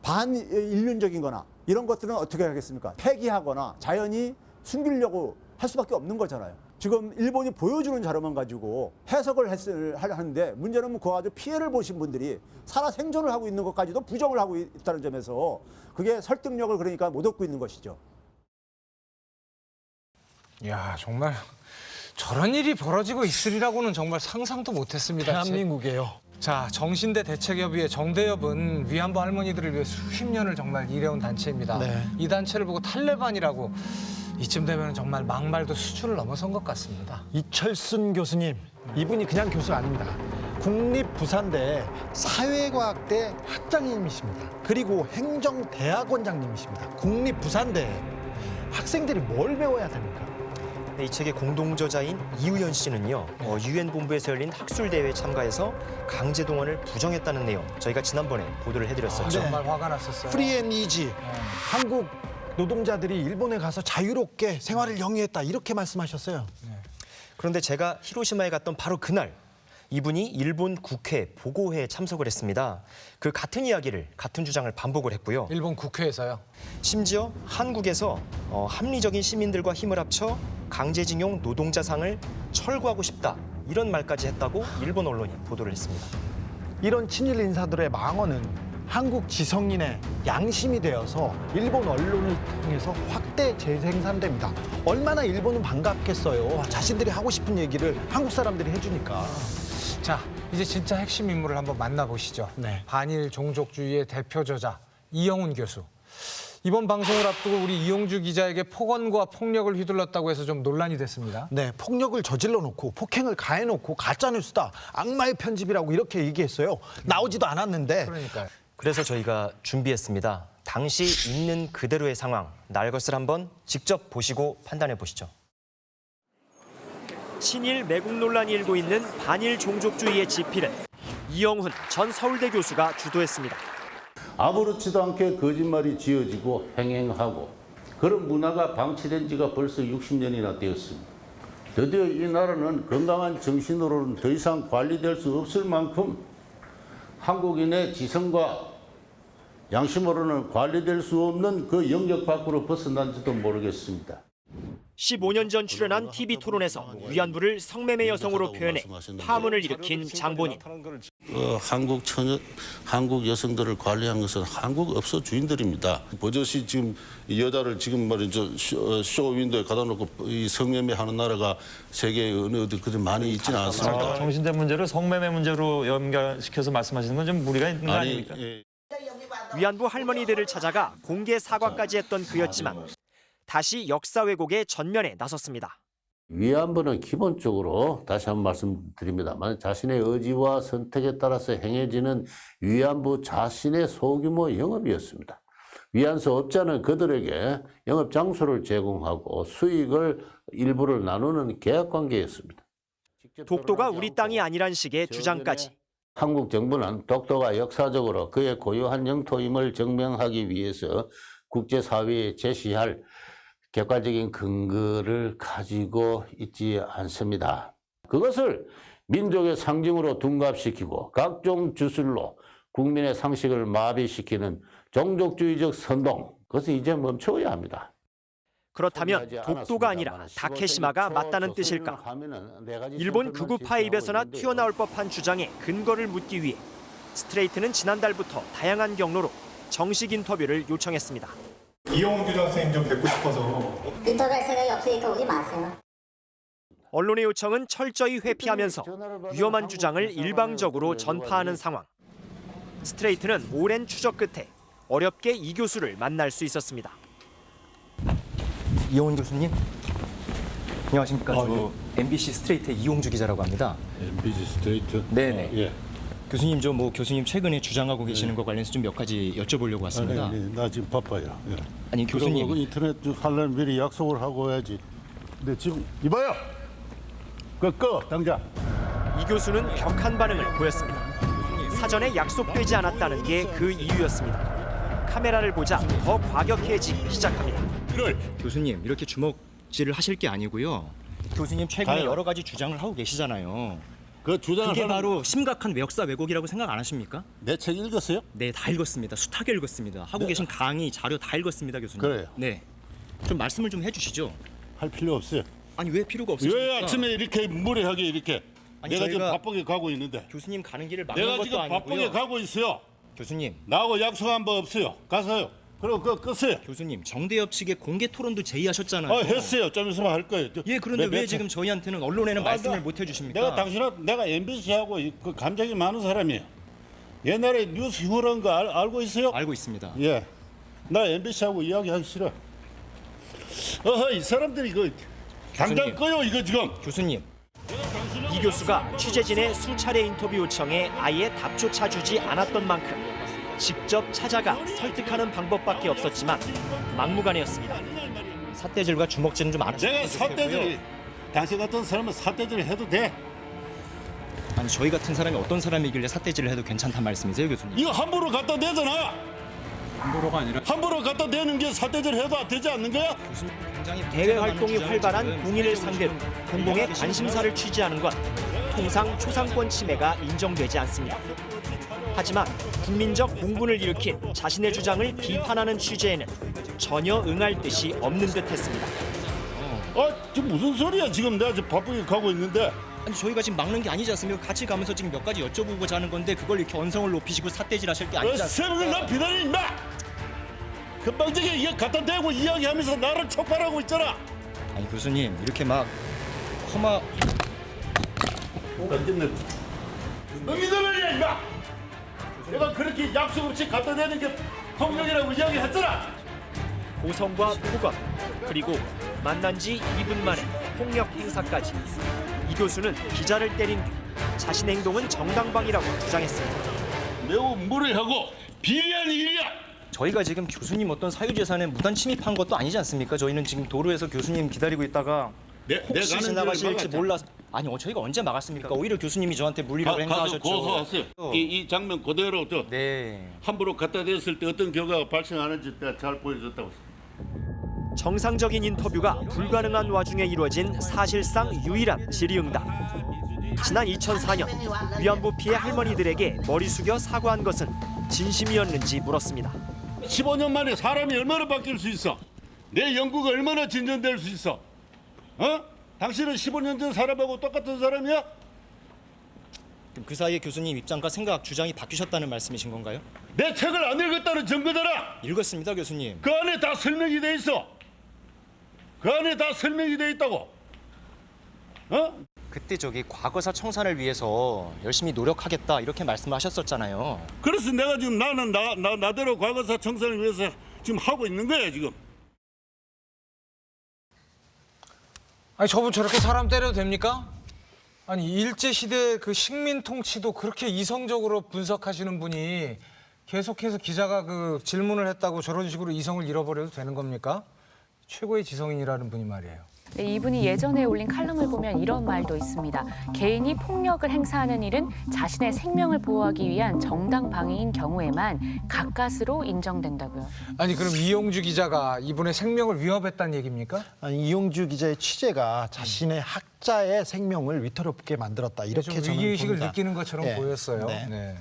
Speaker 9: 반인륜적인 거나 이런 것들은 어떻게 하겠습니까? 폐기하거나 자연히 숨기려고 할 수밖에 없는 거잖아요. 지금 일본이 보여주는 자료만 가지고 해석을 하는데 문제는 그거 가지고 피해를 보신 분들이 살아 생존을 하고 있는 것까지도 부정을 하고 있다는 점에서 그게 설득력을 그러니까 못 얻고 있는 것이죠.
Speaker 1: 야, 정말 저런 일이 벌어지고 있으리라고는 정말 상상도 못했습니다.
Speaker 2: 대한민국이에요.
Speaker 1: 자, 정신대 대책협의회 정대협은 위안부 할머니들을 위해 수십 년을 정말 일해온 단체입니다.
Speaker 2: 네.
Speaker 1: 이 단체를 보고 탈레반이라고 이쯤 되면 정말 막말도 수준을 넘어선 것 같습니다.
Speaker 2: 이철순 교수님, 이분이 그냥 교수가 아닙니다. 국립부산대 사회과학대 학장님이십니다. 그리고 행정대학원장님이십니다. 국립부산대 학생들이 뭘 배워야 됩니까?
Speaker 3: 이 책의 공동저자인 이우연 씨는요, 유엔 본부에서 열린 학술대회에 참가해서 강제동원을 부정했다는 내용 저희가 지난번에 보도를 해드렸었죠.
Speaker 1: 정말 화가 났었어요.
Speaker 2: 프리 앤 이지. 한국 노동자들이 일본에 가서 자유롭게 생활을 영위했다 이렇게 말씀하셨어요.
Speaker 3: 그런데 제가 히로시마에 갔던 바로 그날 이분이 일본 국회 보고회에 참석을 했습니다. 그 같은 이야기를, 같은 주장을 반복을 했고요.
Speaker 1: 일본 국회에서요?
Speaker 3: 심지어 한국에서 합리적인 시민들과 힘을 합쳐 강제징용 노동자상을 철거하고 싶다 이런 말까지 했다고 일본 언론이 보도를 했습니다.
Speaker 2: 이런 친일 인사들의 망언은 한국 지성인의 양심이 되어서 일본 언론을 통해서 확대 재생산됩니다. 얼마나 일본은 반갑겠어요. 자신들이 하고 싶은 얘기를 한국 사람들이 해주니까.
Speaker 1: 자, 이제 진짜 핵심 인물을 한번 만나보시죠.
Speaker 2: 네.
Speaker 1: 반일 종족주의의 대표 저자 이영훈 교수. 이번 방송을 앞두고 우리 이용주 기자에게 폭언과 폭력을 휘둘렀다고 해서 좀 논란이 됐습니다.
Speaker 2: 네, 폭력을 저질러 놓고 폭행을 가해 놓고 가짜뉴스다, 악마의 편집이라고 이렇게 얘기했어요. 나오지도 않았는데.
Speaker 1: 그러니까요.
Speaker 3: 그래서 저희가 준비했습니다. 당시 있는 그대로의 상황, 날 것을 한번 직접 보시고 판단해 보시죠.
Speaker 4: 친일 매국 논란이 일고 있는 반일 종족주의의 지피를 이영훈 전 서울대 교수가 주도했습니다.
Speaker 10: 아무렇지도 않게 거짓말이 지어지고 횡행하고 그런 문화가 방치된 지가 벌써 60년이나 되었습니다. 드디어 이 나라는 건강한 정신으로는 더 이상 관리될 수 없을 만큼 한국인의 지성과 양심으로는 관리될 수 없는 그 영역 밖으로 벗어난지도 모르겠습니다.
Speaker 4: 15년 전 출연한 TV 토론에서 위안부를 성매매 여성으로 표현해 파문을 일으킨 장본인.
Speaker 10: 한국 여성들을 관리한 것은 한국 업소 주인들입니다. 버젓이 지금 여자를 지금 말이죠 쇼윈도에 갖다 놓고 이 성매매 하는 나라가 세계에 어느 어디 그리 많이 있지는 않습니다.
Speaker 11: 정신적 문제를 성매매 문제로 연결시켜서 말씀하시는 건 좀 무리가 있는 거 아닙니까?
Speaker 4: 위안부 할머니들을 찾아가 공개 사과까지 했던 그였지만 다시 역사 왜곡의 전면에 나섰습니다.
Speaker 10: 위안부는 기본적으로 다시 한번 말씀드립니다만 자신의 의지와 선택에 따라서 행해지는 위안부 자신의 소규모 영업이었습니다. 위안소 업자는 그들에게 영업 장소를 제공하고 수익을 일부를 나누는 계약관계였습니다.
Speaker 4: 독도가 우리 땅이 아니란 식의 주장까지.
Speaker 10: 한국 정부는 독도가 역사적으로 그의 고유한 영토임을 증명하기 위해서 국제사회에 제시할 객관적인 근거를 가지고 있지 않습니다. 그것을 민족의 상징으로 둔갑시키고 각종 주술로 국민의 상식을 마비시키는 종족주의적 선동, 그것은 이제 멈춰야 합니다.
Speaker 4: 그렇다면 독도가 아니라 다케시마가 맞다는 뜻일까? 일본 극우파의 입에서나 튀어나올 법한 주장에 근거를 묻기 위해 스트레이트는 지난달부터 다양한 경로로 정식 인터뷰를 요청했습니다.
Speaker 13: 이영훈 교장 선생님 좀 뵙고 싶어서.
Speaker 14: 인터뷰할 생각이 없으니까 오지 마세요.
Speaker 4: 언론의 요청은 철저히 회피하면서 위험한 주장을 일방적으로 전파하는 상황. 스트레이트는 오랜 추적 끝에 어렵게 이 교수를 만날 수 있었습니다.
Speaker 3: 이영훈 교수님, 안녕하십니까? 저 MBC 스트레이트의 이용주 기자라고 합니다.
Speaker 10: MBC 스트레이트?
Speaker 3: 네네.
Speaker 10: 예.
Speaker 3: 교수님, 저 교수님 최근에 주장하고 계시는 거 관련해서 좀 몇 가지 여쭤보려고 왔습니다.
Speaker 10: 나 지금 바빠요. 예.
Speaker 3: 아니 교수님,
Speaker 10: 그리고 인터넷 하려면 미리 약속을 하고 해야지. 근데 지금 이봐요. 꺼 당장.
Speaker 4: 이 교수는 격한 반응을 보였습니다. 사전에 약속되지 않았다는 게 그 이유였습니다. 카메라를 보자 더 과격해지기 시작합니다.
Speaker 3: 교수님 이렇게 주먹질을 하실 게 아니고요. 교수님 최근에
Speaker 10: 가요.
Speaker 3: 여러 가지 주장을 하고 계시잖아요.
Speaker 10: 그 주장을
Speaker 3: 그게
Speaker 10: 하는...
Speaker 3: 바로 심각한 역사 왜곡이라고 생각 안 하십니까?
Speaker 10: 내 책 읽었어요?
Speaker 3: 네, 다 읽었습니다. 숱하게 읽었습니다. 하고 계신 강의, 자료 다 읽었습니다, 교수님.
Speaker 10: 그래요?
Speaker 3: 네. 좀 말씀을 좀 해주시죠.
Speaker 10: 할 필요 없어요.
Speaker 3: 아니 왜 필요가 없습니까?
Speaker 10: 왜 아침에 이렇게 무리하게 이렇게?
Speaker 3: 아니,
Speaker 10: 내가
Speaker 3: 저희가
Speaker 10: 지금 바쁘게 가고 있는데.
Speaker 3: 교수님 가는 길을 막는
Speaker 10: 내가
Speaker 3: 것도
Speaker 10: 지금
Speaker 3: 아니고요.
Speaker 10: 바쁘게 가고 있어요.
Speaker 3: 교수님.
Speaker 10: 나하고 약속한 바 없어요. 가서요. 그럼 그거 끄세요.
Speaker 3: 교수님, 정대협 측의 공개 토론도 제의하셨잖아요.
Speaker 10: 했어요. 좀 있으면 할 거예요.
Speaker 3: 예, 그런데 왜 지금 저희한테는 언론에는 말씀을 못 해주십니까?
Speaker 10: 내가 MBC하고 그 감정이 많은 사람이에요. 옛날에 뉴스 휴런 거 알고 있어요?
Speaker 3: 알고 있습니다.
Speaker 10: 예. 나 MBC하고 이야기하기 싫어. 이 사람들이 그 당장 꺼요 이거 지금.
Speaker 4: 교수님. 이 교수가 취재진의 수차례 인터뷰 요청에 아예 답조차 주지 않았던 만큼 직접 찾아가 설득하는 방법밖에 없었지만 막무가내였습니다.
Speaker 3: 삿대질과 주먹질은 좀 안 하셨으면
Speaker 10: 내가 삿대질, 당신 같은 사람은 삿대질 해도 돼.
Speaker 3: 아니 저희 같은 사람이 어떤 사람이길래 삿대질을 해도 괜찮단 말씀이세요, 교수님?
Speaker 10: 이거 함부로 갖다 대잖아.
Speaker 11: 함부로가 아니라
Speaker 10: 함부로 갖다 대는 게 삿대질 해도 되지 않는 거야?
Speaker 3: 교수님 굉장히
Speaker 4: 대외 활동이 활발한 공인을 상대로 공공의 관심사를 취재하는 건 통상 초상권 침해가 인정되지 않습니다. 하지만 국민적 공분을 일으킨 자신의 주장을 비판하는 취재에는 전혀 응할 뜻이 없는 듯했습니다.
Speaker 10: 지금 무슨 소리야? 지금 내가 지금 바쁘게 가고 있는데.
Speaker 3: 아니 저희가 지금 막는 게 아니지 않습니까? 같이 가면서 지금 몇 가지 여쭤보고자 하는 건데 그걸 이렇게 언성을 높이시고 삿대질 하실 게 아니지 않습니까?
Speaker 10: 새벽을 높이다니 임마! 금방지게 이거 갖다 대고 이야기하면서 나를 촉발하고 있잖아.
Speaker 3: 아니 교수님 이렇게 막 험하...
Speaker 10: 너희들이야 임마! 내가 그렇게 약속 없이 갖다 대는 게 폭력이라고 이야기했잖아.
Speaker 4: 고성과 폭언 그리고 만난 지 2분 만에 폭력 행사까지 이 교수는 기자를 때린 뒤 자신의 행동은 정당방위라고 주장했습니다.
Speaker 10: 매우 무례하고 비리한 일이야.
Speaker 3: 저희가 지금 교수님 어떤 사유재산에 무단 침입한 것도 아니지 않습니까? 저희는 지금 도로에서 교수님 기다리고 있다가 혹시 지나가실지 몰라서 아니 저희가 언제 막았습니까? 오히려 교수님이 저한테 물리라고 행동하셨죠.
Speaker 10: 가서 고소하세요. 이 장면 그대로 함부로 갖다 댔을 때 어떤 결과가 발생하는지 내가 잘 보여줬다고.
Speaker 4: 정상적인 인터뷰가 불가능한 와중에 이루어진 사실상 유일한 질의응답. 지난 2004년 위안부 피해 할머니들에게 머리 숙여 사과한 것은 진심이었는지 물었습니다.
Speaker 10: 15년 만에 사람이 얼마나 바뀔 수 있어? 내 연구가 얼마나 진전될 수 있어? 당신은 15년 전 사람하고 똑같은 사람이야?
Speaker 3: 그 사이에 교수님 입장과 생각, 주장이 바뀌셨다는 말씀이신 건가요?
Speaker 10: 내 책을 안 읽었다는 증거잖아.
Speaker 3: 읽었습니다, 교수님.
Speaker 10: 그 안에 다 설명이 돼 있어. 그 안에 다 설명이 돼 있다고.
Speaker 3: 그때 과거사 청산을 위해서 열심히 노력하겠다 이렇게 말씀하셨었잖아요.
Speaker 10: 그래서 내가 지금 나는 나대로 과거사 청산을 위해서 지금 하고 있는 거야 지금.
Speaker 1: 아니 저분 저렇게 사람 때려도 됩니까? 아니 일제시대 그 식민 통치도 그렇게 이성적으로 분석하시는 분이 계속해서 기자가 그 질문을 했다고 저런 식으로 이성을 잃어버려도 되는 겁니까? 최고의 지성인이라는 분이 말이에요.
Speaker 7: 네, 이분이 예전에 올린 칼럼을 보면 이런 말도 있습니다. 개인이 폭력을 행사하는 일은 자신의 생명을 보호하기 위한 정당 방위인 경우에만 가까스로 인정된다고요.
Speaker 1: 아니 그럼 이용주 기자가 이분의 생명을 위협했다는 얘기입니까?
Speaker 2: 아니 이용주 기자의 취재가 자신의 학자의 생명을 위태롭게 만들었다 이렇게
Speaker 1: 좀
Speaker 2: 저는
Speaker 1: 위기의식을
Speaker 2: 봅니다.
Speaker 1: 느끼는 것처럼
Speaker 2: 네.
Speaker 1: 보였어요.
Speaker 2: 네.
Speaker 1: 네.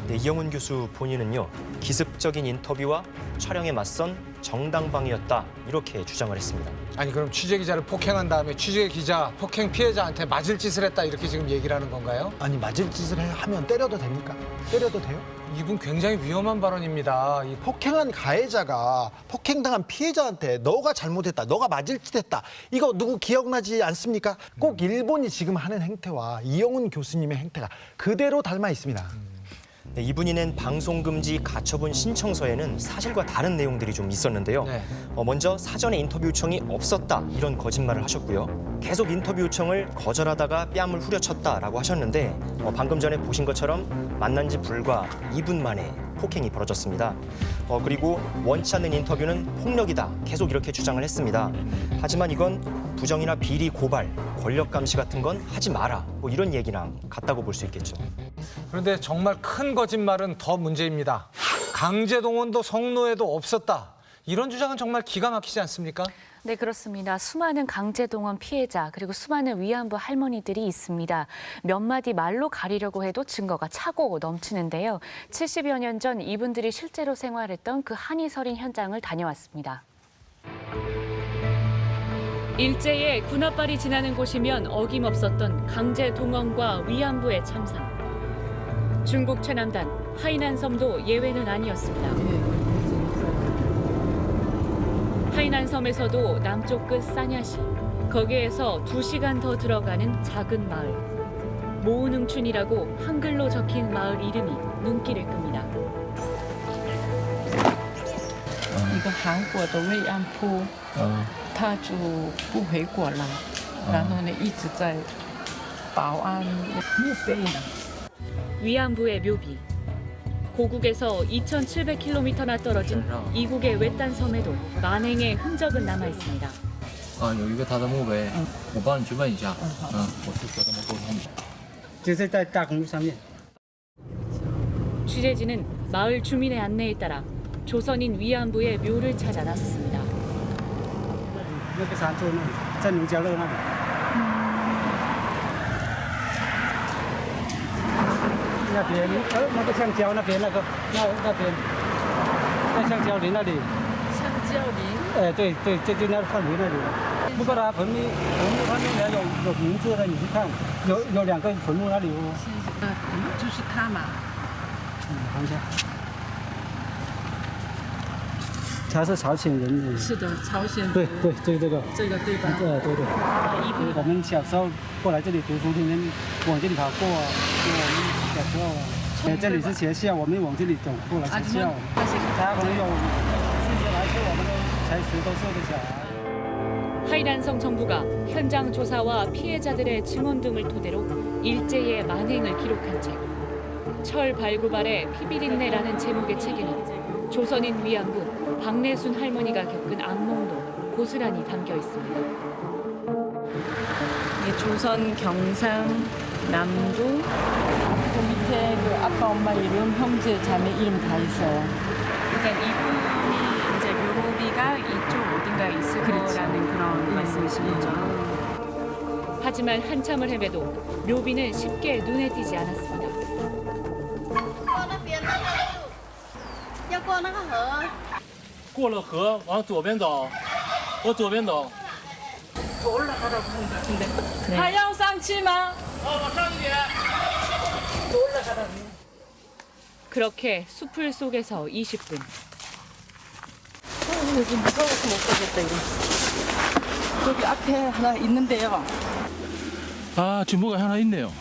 Speaker 3: 네, 이영훈 교수 본인은요. 기습적인 인터뷰와 촬영에 맞선 정당방위였다 이렇게 주장을 했습니다.
Speaker 1: 아니 그럼 취재 기자를 폭행한 다음에 취재 기자 폭행 피해자한테 맞을 짓을 했다 이렇게 지금 얘기를 하는 건가요?
Speaker 2: 아니 맞을 짓을 하면 때려도 됩니까? 때려도 돼요?
Speaker 1: 이분 굉장히 위험한 발언입니다. 이
Speaker 2: 폭행한 가해자가 폭행당한 피해자한테 너가 잘못했다, 너가 맞을 짓 했다. 이거 누구 기억나지 않습니까? 꼭 일본이 지금 하는 행태와 이영훈 교수님의 행태가 그대로 닮아 있습니다.
Speaker 3: 네, 이분이 낸 방송금지 가처분 신청서에는 사실과 다른 내용들이 좀 있었는데요.
Speaker 1: 네.
Speaker 3: 먼저 사전에 인터뷰 요청이 없었다 이런 거짓말을 하셨고요. 계속 인터뷰 요청을 거절하다가 뺨을 후려쳤다라고 하셨는데 방금 전에 보신 것처럼 만난 지 불과 2분 만에 폭행이 벌어졌습니다. 그리고 원치 않는 인터뷰는 폭력이다 계속 이렇게 주장을 했습니다. 하지만 이건 부정이나 비리 고발, 권력 감시 같은 건 하지 마라 이런 얘기랑 같다고 볼 수 있겠죠.
Speaker 1: 그런데 정말 큰 거짓말은 더 문제입니다. 강제동원도 성노예도 없었다. 이런 주장은 정말 기가 막히지 않습니까?
Speaker 7: 네, 그렇습니다. 수많은 강제동원 피해자 그리고 수많은 위안부 할머니들이 있습니다. 몇 마디 말로 가리려고 해도 증거가 차고 넘치는데요. 70여 년 전 이분들이 실제로 생활했던 그 한이설인 현장을 다녀왔습니다. 일제의 군합발이 지나는 곳이면 어김없었던 강제동원과 위안부의 참상. 중국 최남단 하이난 섬도 예외는 아니었습니다. 하이난 섬에서도 남쪽 끝 사냐시, 거기에서 2시간 더 들어가는 작은 마을. 모은응춘이라고 한글로 적힌 마을 이름이 눈길을 끕니다.
Speaker 8: 이거 한국의 위안부 他就不回国了，然后呢一直在保安墓碑呢。
Speaker 7: 위안부의 묘비. 고국에서 2,700km나 떨어진 이국의 외딴 섬에도 만행의 흔적은 남아 있습니다.
Speaker 12: 有一个他的墓碑，我帮你去问一下。我去和他们沟通。就是在大公路上面。
Speaker 7: 취재진은 마을 주민의 안내에 따라 조선인 위안부의 묘를 찾아 나섰습니다.
Speaker 12: 那个山丘那里，在农家乐那里。那边那个橡胶那边那边，在橡胶林那里。
Speaker 8: 橡胶林。
Speaker 12: 对，就那范围那里。不过它坟墓上面有名字的，你去看，有2个坟墓那里哦。
Speaker 8: 就是他嘛。
Speaker 12: 看一下。 他是朝鲜人。
Speaker 8: 是的，朝鲜人。
Speaker 12: 对，这个。
Speaker 8: 这个对吧？
Speaker 12: 对。我们小时候过来这里读书，天天往这里跑过。我们小时候，这里是学校，我们往这里走过来学校。他朋友亲戚来说，我们都才10多岁的小孩。
Speaker 7: 하이난성 정부가 현장 조사와 피해자들의 증언 등을 토대로 일제의 만행을 기록한 책. 철 발구발의 피비린내라는 제목의 책에는 조선인 위안부 박내순 할머니가 겪은 악몽도 고스란히 담겨 있습니다.
Speaker 8: 조선 경상 남도 그 밑에 그 아빠 엄마 이름 형제 자매 이름 다 있어요.
Speaker 7: 그러니까 이분이 이제 묘비가 이쪽 어딘가에 있을 거라는 그런 말씀이신 거죠. 하지만 한참을 헤매도 묘비는 쉽게 눈에 띄지 않았습니다.
Speaker 8: 더 올라가라고 하는 것 같은데. 하양 쌍치마. 더 올라가라고.
Speaker 7: 그렇게 숲을 속에서 20분.
Speaker 8: 여기 무서워서 못 가겠다 이거. 여기 앞에 하나 있는데요.
Speaker 15: 아, 지금 뭐가 하나 있네요.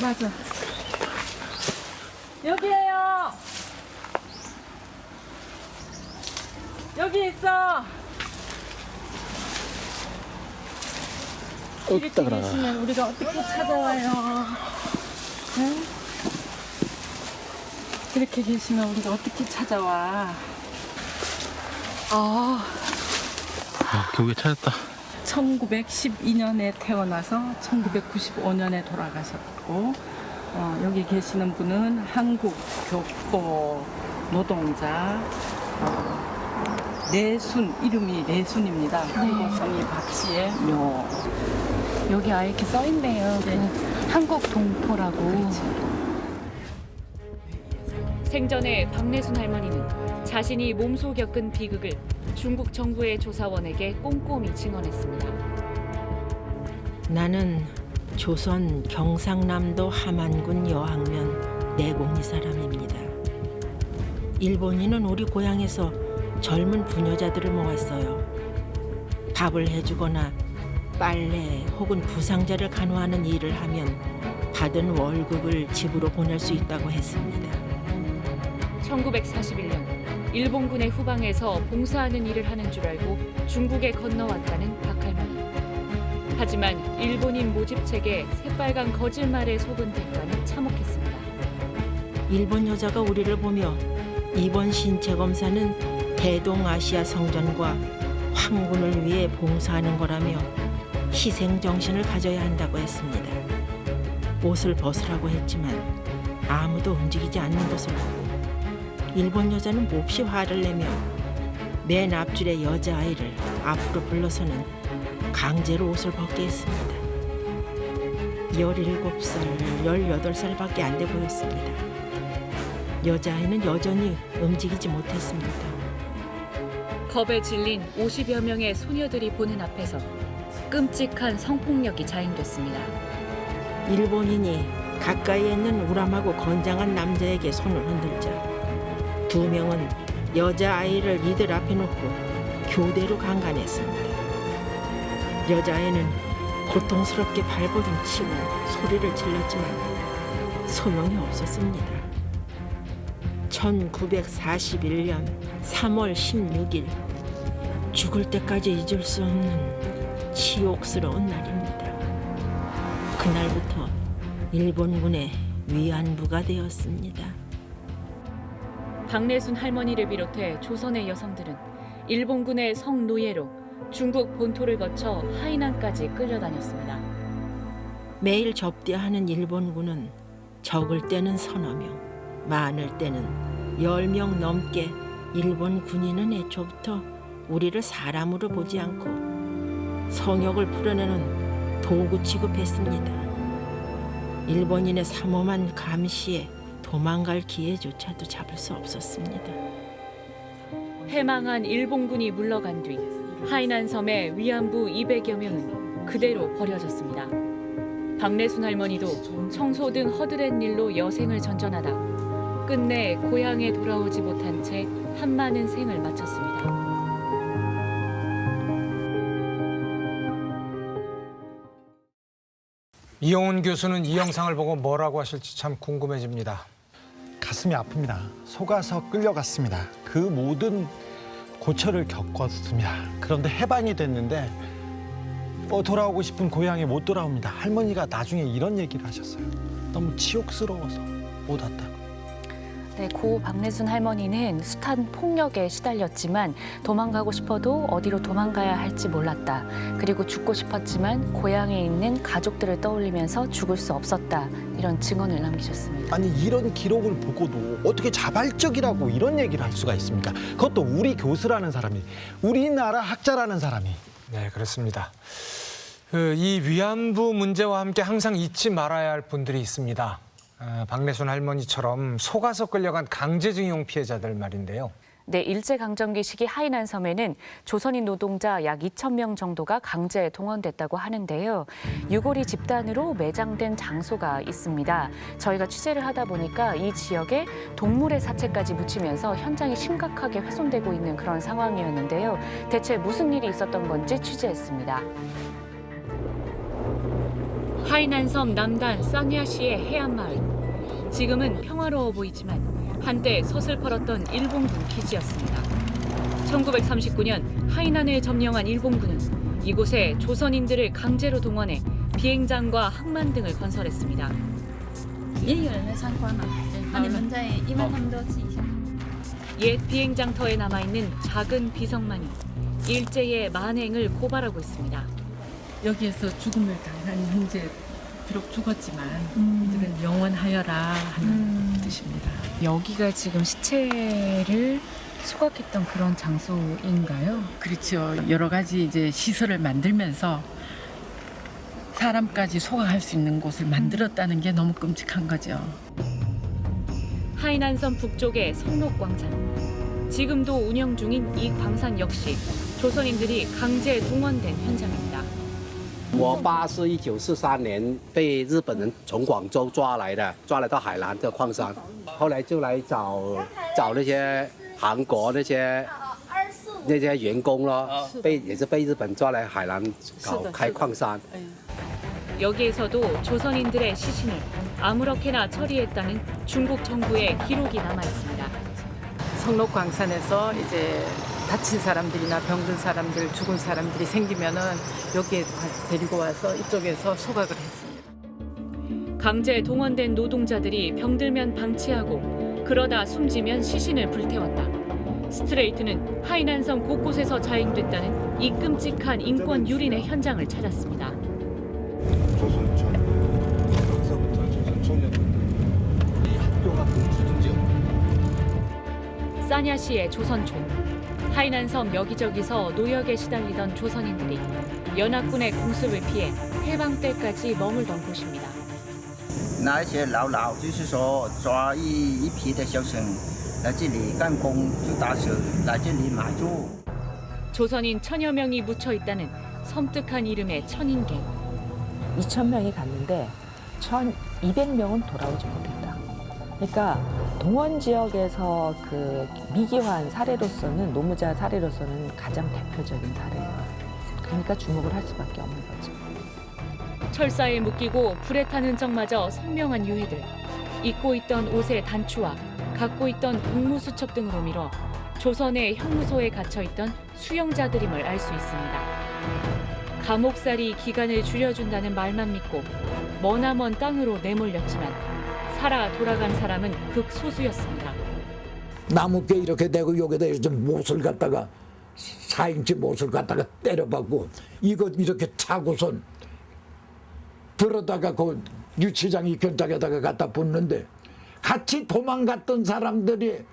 Speaker 8: 맞아. 여기에요. 여기 있어. 이렇게 계시면 우리가 어떻게 찾아와요? 응? 이렇게 계시면 우리가 어떻게 찾아와?
Speaker 15: 결국에 찾았다.
Speaker 8: 1912년에 태어나서 1995년에 돌아가셨고 여기 계시는 분은 한국 교포 노동자 내순, 이름이 내순입니다. 한국 성이 박씨의 묘.
Speaker 7: 여기 아예 이렇게 써 있네요. 한국 동포라고. 생전에 박내순 할머니는 자신이 몸소 겪은 비극을 중국 정부의 조사원에게 꼼꼼히 증언했습니다.
Speaker 16: 나는 조선 경상남도 함안군 여항면 내곡리 사람입니다. 일본인은 우리 고향에서 젊은 부녀자들을 모았어요. 밥을 해주거나 빨래 혹은 부상자를 간호하는 일을 하면 받은 월급을 집으로 보낼 수 있다고 했습니다.
Speaker 7: 1941년 일본군의 후방에서 봉사하는 일을 하는 줄 알고 중국에 건너왔다는 박할머니. 하지만 일본인 모집책에 새빨간 거짓말에 속은 대가는 참혹했습니다.
Speaker 16: 일본 여자가 우리를 보며 이번 신체 검사는 대동아시아 성전과 황군을 위해 봉사하는 거라며 희생 정신을 가져야 한다고 했습니다. 옷을 벗으라고 했지만 아무도 움직이지 않는 것을 보고 일본 여자는 몹시 화를 내며 맨 앞줄의 여자아이를 앞으로 불러서는 강제로 옷을 벗게 했습니다. 17살, 18살밖에 안 돼 보였습니다. 여자아이는 여전히 움직이지 못했습니다.
Speaker 7: 겁에 질린 50여 명의 소녀들이 보는 앞에서 끔찍한 성폭력이 자행됐습니다.
Speaker 16: 일본인이 가까이에 있는 우람하고 건장한 남자에게 손을 흔들자 2명은 여자아이를 이들 앞에 놓고 교대로 강간했습니다. 여자아이는 고통스럽게 발버둥치고 소리를 질렀지만 소용이 없었습니다. 1941년 3월 16일 죽을 때까지 잊을 수 없는 치욕스러운 날입니다. 그날부터 일본군의 위안부가 되었습니다.
Speaker 7: 박내순 할머니를 비롯해 조선의 여성들은 일본군의 성노예로 중국 본토를 거쳐 하이난까지 끌려다녔습니다.
Speaker 16: 매일 접대하는 일본군은 적을 때는 서너 명, 많을 때는 10명 넘게 일본 군인은 애초부터 우리를 사람으로 보지 않고 성욕을 풀어내는 도구 취급했습니다. 일본인의 삼엄한 감시에 도망갈 기회조차도 잡을 수 없었습니다.
Speaker 7: 패망한 일본군이 물러간 뒤 하이난 섬의 위안부 200여 명은 그대로 버려졌습니다. 박내순 할머니도 청소 등 허드렛 일로 여생을 전전하다 끝내 고향에 돌아오지 못한 채 한많은 생을 마쳤습니다.
Speaker 1: 이영훈 교수는 이 영상을 보고 뭐라고 하실지 참 궁금해집니다.
Speaker 2: 가슴이 아픕니다. 속아서 끌려갔습니다. 그 모든 고초를 겪었습니다. 그런데 해방이 됐는데 돌아오고 싶은 고향에 못 돌아옵니다. 할머니가 나중에 이런 얘기를 하셨어요. 너무 치욕스러워서 못 왔다고.
Speaker 7: 네, 고 박래순 할머니는 숱한 폭력에 시달렸지만 도망가고 싶어도 어디로 도망가야 할지 몰랐다. 그리고 죽고 싶었지만 고향에 있는 가족들을 떠올리면서 죽을 수 없었다. 이런 증언을 남기셨습니다.
Speaker 2: 아니 이런 기록을 보고도 어떻게 자발적이라고 이런 얘기를 할 수가 있습니까? 그것도 우리 교수라는 사람이, 우리나라 학자라는 사람이.
Speaker 1: 네, 그렇습니다. 이 위안부 문제와 함께 항상 잊지 말아야 할 분들이 있습니다. 박래순 할머니처럼 속아서 끌려간 강제징용 피해자들 말인데요.
Speaker 7: 네, 일제강점기 시기 하이난 섬에는 조선인 노동자 약 2,000명 정도가 강제 동원됐다고 하는데요. 유골이 집단으로 매장된 장소가 있습니다. 저희가 취재를 하다 보니까 이 지역에 동물의 사체까지 묻히면서 현장이 심각하게 훼손되고 있는 그런 상황이었는데요. 대체 무슨 일이 있었던 건지 취재했습니다. 하이난섬 남단 사냐시의 해안마을. 지금은 평화로워 보이지만 한때 서슬퍼렀던 일본군 기지였습니다. 1939년 하이난을 점령한 일본군은 이곳에 조선인들을 강제로 동원해 비행장과 항만 등을 건설했습니다. 옛 비행장터에 남아있는 작은 비석만이 일제의 만행을 고발하고 있습니다.
Speaker 8: 여기에서 죽음을 당한 형제 비록 죽었지만 이들은 영원하여라 하는 뜻입니다.
Speaker 17: 여기가 지금 시체를 소각했던 그런 장소인가요?
Speaker 8: 그렇죠. 여러 가지 이제 시설을 만들면서 사람까지 소각할 수 있는 곳을 만들었다는 게 너무 끔찍한 거죠.
Speaker 7: 하이난섬 북쪽의 성록광산. 지금도 운영 중인 이 광산 역시 조선인들이 강제 동원된 현장입니다.
Speaker 18: 我爸是1943年被日本人从广州抓来的，抓来到海南的矿山，后来就来找那些韩国那些员工咯，也是被日本抓来海南搞开矿山。
Speaker 7: 여기에서도 조선인들의 시신을 아무렇게나 처리했다는 중국 정부의 기록이 남아 있습니다.
Speaker 8: 성록광산에서 이제 다친 사람들이나 병든 사람들, 죽은 사람들이 생기면은 여기에 데리고 와서 이쪽에서 소각을 했습니다.
Speaker 7: 강제 동원된 노동자들이 병들면 방치하고 그러다 숨지면 시신을 불태웠다. 스트레이트는 하이난섬 곳곳에서 자행됐다는 이 끔찍한 인권 유린의 현장을 찾았습니다.
Speaker 19: 조선촌, 여기서부터 조선 청년들 이 학교가 주둔 지역.
Speaker 7: 사냐시의 조선촌. 하이난섬 여기저기서 노역에 시달리던 조선인들이 연합군의 공습을 피해 해방 때까지 머물던 곳입니다.
Speaker 20: 那些老就是说抓一批的小城来这里干工，就打车来这里买住。
Speaker 7: 조선인 천여 명이 묻혀 있다는 섬뜩한 이름의 천인갱.
Speaker 25: 2,000명이 갔는데 1,200명은 돌아오지 못했다. 그러니까 동원 지역에서 그 미기환 사례로서는 노무자 사례로서는 가장 대표적인 사례예요. 그러니까 주목을 할 수밖에 없는 거죠.
Speaker 7: 철사에 묶이고 불에 탄 흔적마저 선명한 유해들. 입고 있던 옷의 단추와 갖고 있던 공무수첩 등으로 밀어 조선의 형무소에 갇혀있던 수용자들임을 알 수 있습니다. 감옥살이 기간을 줄여준다는 말만 믿고 머나먼 땅으로 내몰렸지만 살아 돌아간 사람은 극소수였습니다.
Speaker 26: 나무께 이렇게 대고 여기다 이렇게 못을 갖다가 4인치 못을 갖다가 때려박고 이거 이렇게 차고선 들어다가 그 유치장이 견장에다가 갖다 붙는데 같이 도망갔던 사람들이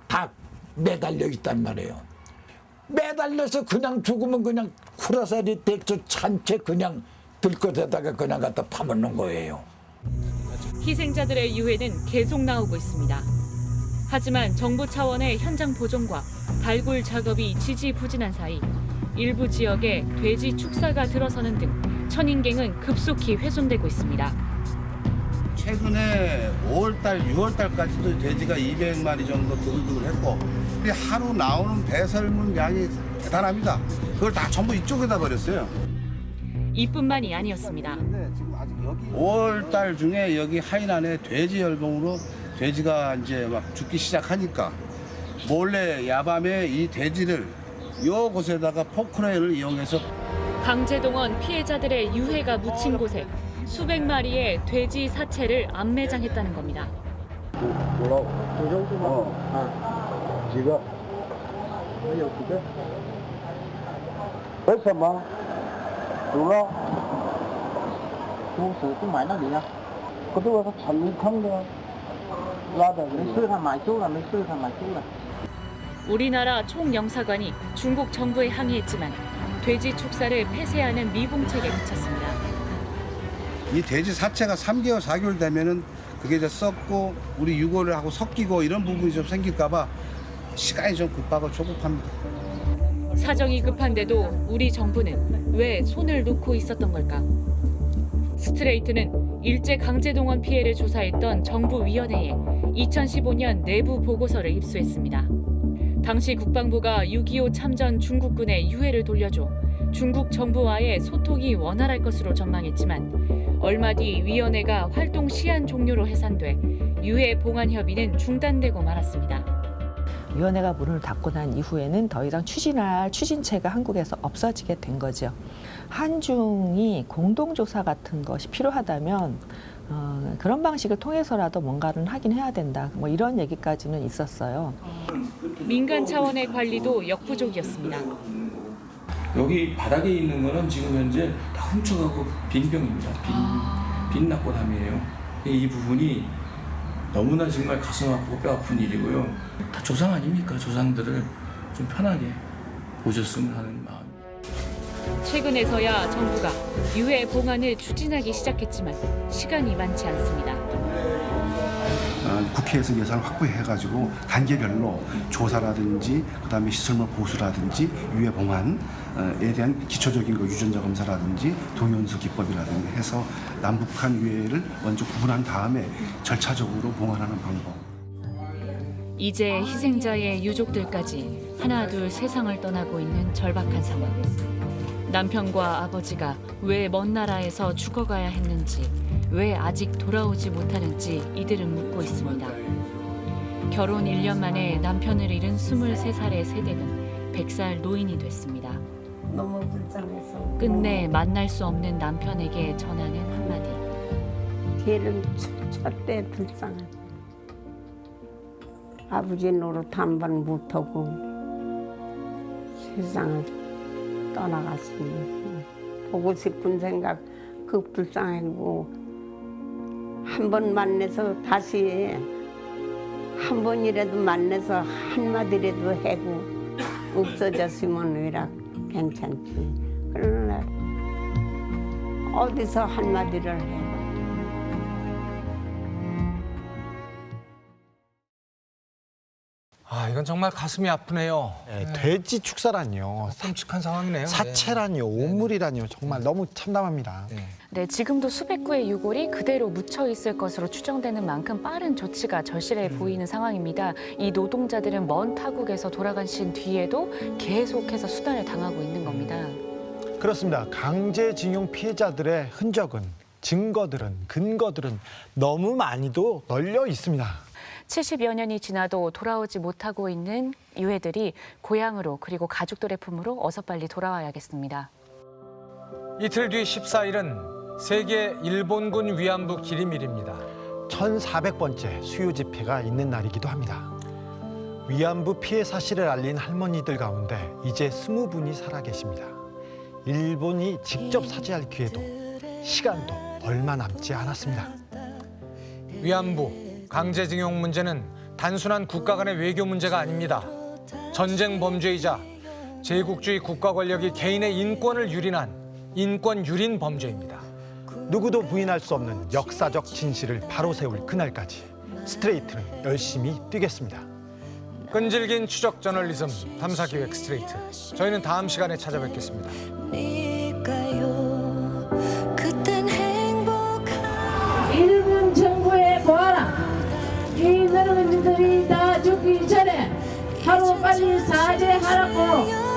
Speaker 26: 다 매달려 있단 말이에요. 매달려서 그냥 죽으면 그냥 쿠라사리 대처 찬채 그냥 들것에다가 그냥 갖다 파묻는 거예요.
Speaker 7: 희생자들의 유해는 계속 나오고 있습니다. 하지만 정부 차원의 현장 보존과 발굴 작업이 지지부진한 사이 일부 지역에 돼지 축사가 들어서는 등 천인갱은 급속히 훼손되고 있습니다.
Speaker 10: 최근에 5월달, 6월달까지도 돼지가 200마리 정도 두글두글했고 하루 나오는 배설물 양이 대단합니다. 그걸 다 전부 이쪽에다 버렸어요.
Speaker 7: 이뿐만이 아니었습니다.
Speaker 10: 5월달 중에 여기 하이난에 돼지 열병으로 돼지가 이제 막 죽기 시작하니까 몰래 야밤에 이 돼지를 요 곳에다가 포크레인을 이용해서
Speaker 7: 강제동원 피해자들의 유해가 묻힌 곳에 수백 마리의 돼지 사체를 안매장했다는 겁니다.
Speaker 19: 그 정도만. 지금.有几个？为什么？猪肉？猪是不买那里呀？可是我是陈坑的，拉的没事，他买猪了，没事，他买猪了。
Speaker 7: 우리나라 총영사관이 중국 정부에 항의했지만 돼지 축사를 폐쇄하는 미봉책에 그쳤습니다.
Speaker 5: 이 돼지 사체가 3개월, 4개월 되면은 그게 이제 썩고 우리 유골을 하고 섞이고 이런 부분이 좀 생길까봐 시간이 좀 급하고 조급합니다.
Speaker 7: 사정이 급한데도 우리 정부는 왜 손을 놓고 있었던 걸까? 스트레이트는 일제 강제동원 피해를 조사했던 정부위원회에 2015년 내부 보고서를 입수했습니다. 당시 국방부가 6.25 참전 중국군의 유해를 돌려줘 중국 정부와의 소통이 원활할 것으로 전망했지만 얼마 뒤 위원회가 활동 시한 종료로 해산돼 유해 봉안 협의는 중단되고 말았습니다.
Speaker 25: 위원회가 문을 닫고 난 이후에는 더 이상 추진할 추진체가 한국에서 없어지게 된 거죠. 한중이 공동조사 같은 것이 필요하다면 그런 방식을 통해서라도 뭔가를 하긴 해야 된다. 뭐 이런 얘기까지는 있었어요.
Speaker 7: 민간 차원의 관리도 역부족이었습니다.
Speaker 15: 여기 바닥에 있는 거는 지금 현재 다 훔쳐가고 빈 병입니다. 빈 낙고담이에요. 이 부분이 너무나 정말 가슴 아프고 뼈 아픈 일이고요. 다 조상 아닙니까? 조상들을 좀 편하게 보셨으면 하는 마음.
Speaker 7: 최근에서야 정부가 유해 봉안을 추진하기 시작했지만 시간이 많지 않습니다.
Speaker 6: 국회에서 예산을 확보해가지고 단계별로 조사라든지 그다음에 시설물 보수라든지 유해 봉안에 대한 기초적인 유전자 검사라든지 동연수 기법이라든지 해서 남북한 유해를 먼저 구분한 다음에 절차적으로 봉안하는 방법.
Speaker 7: 이제 희생자의 유족들까지 하나둘 세상을 떠나고 있는 절박한 상황. 남편과 아버지가 왜 먼 나라에서 죽어가야 했는지, 왜 아직 돌아오지 못하는지 이들은 묻고 있습니다. 결혼 1년 만에 남편을 잃은 23살의 세댁은 100살 노인이 됐습니다.
Speaker 21: 너무 불쌍해서.
Speaker 7: 끝내 만날 수 없는 남편에게 전하는 한마디.
Speaker 21: 걔를 첫때 불쌍해. 아버지 노릇 한 번 못하고 세상을 떠나갔으니 보고 싶은 생각 그 불쌍하고 한 번 만나서 다시 한 번이라도 만나서 한마디라도 하고 없어졌으면 왜라 괜찮지. 그러나 어디서 한마디를 해.
Speaker 1: 아, 이건 정말 가슴이 아프네요.
Speaker 2: 네, 돼지 축사라니요.
Speaker 1: 끔찍한 상황이네요.
Speaker 2: 사체라니요. 오물이라니요. 정말 너무 참담합니다.
Speaker 7: 네, 지금도 수백 구의 유골이 그대로 묻혀 있을 것으로 추정되는 만큼 빠른 조치가 절실해 보이는 상황입니다. 이 노동자들은 먼 타국에서 돌아가신 뒤에도 계속해서 수단을 당하고 있는 겁니다.
Speaker 2: 그렇습니다. 강제징용 피해자들의 흔적은, 증거들은, 근거들은 너무 많이도 널려 있습니다.
Speaker 7: 70여 년이 지나도 돌아오지 못하고 있는 유해들이 고향으로 그리고 가족들의 품으로 어서 빨리 돌아와야겠습니다.
Speaker 1: 이틀 뒤 14일은 세계 일본군 위안부 기림일입니다.
Speaker 2: 1400번째 수요 집회가 있는 날이기도 합니다. 위안부 피해 사실을 알린 할머니들 가운데 이제 20분이 살아계십니다. 일본이 직접 사죄할 기회도 시간도 얼마 남지 않았습니다.
Speaker 1: 위안부, 강제징용 문제는 단순한 국가 간의 외교 문제가 아닙니다. 전쟁 범죄이자 제국주의 국가 권력이 개인의 인권을 유린한 인권 유린 범죄입니다.
Speaker 2: 누구도 부인할 수 없는 역사적 진실을 바로 세울 그날까지 스트레이트는 열심히 뛰겠습니다.
Speaker 1: 끈질긴 추적 저널리즘 탐사기획 스트레이트. 저희는 다음 시간에 찾아뵙겠습니다.
Speaker 22: 일본 정부에 보아라. 이 여러분들이 다 죽기 전에 하루 빨리 사죄하라고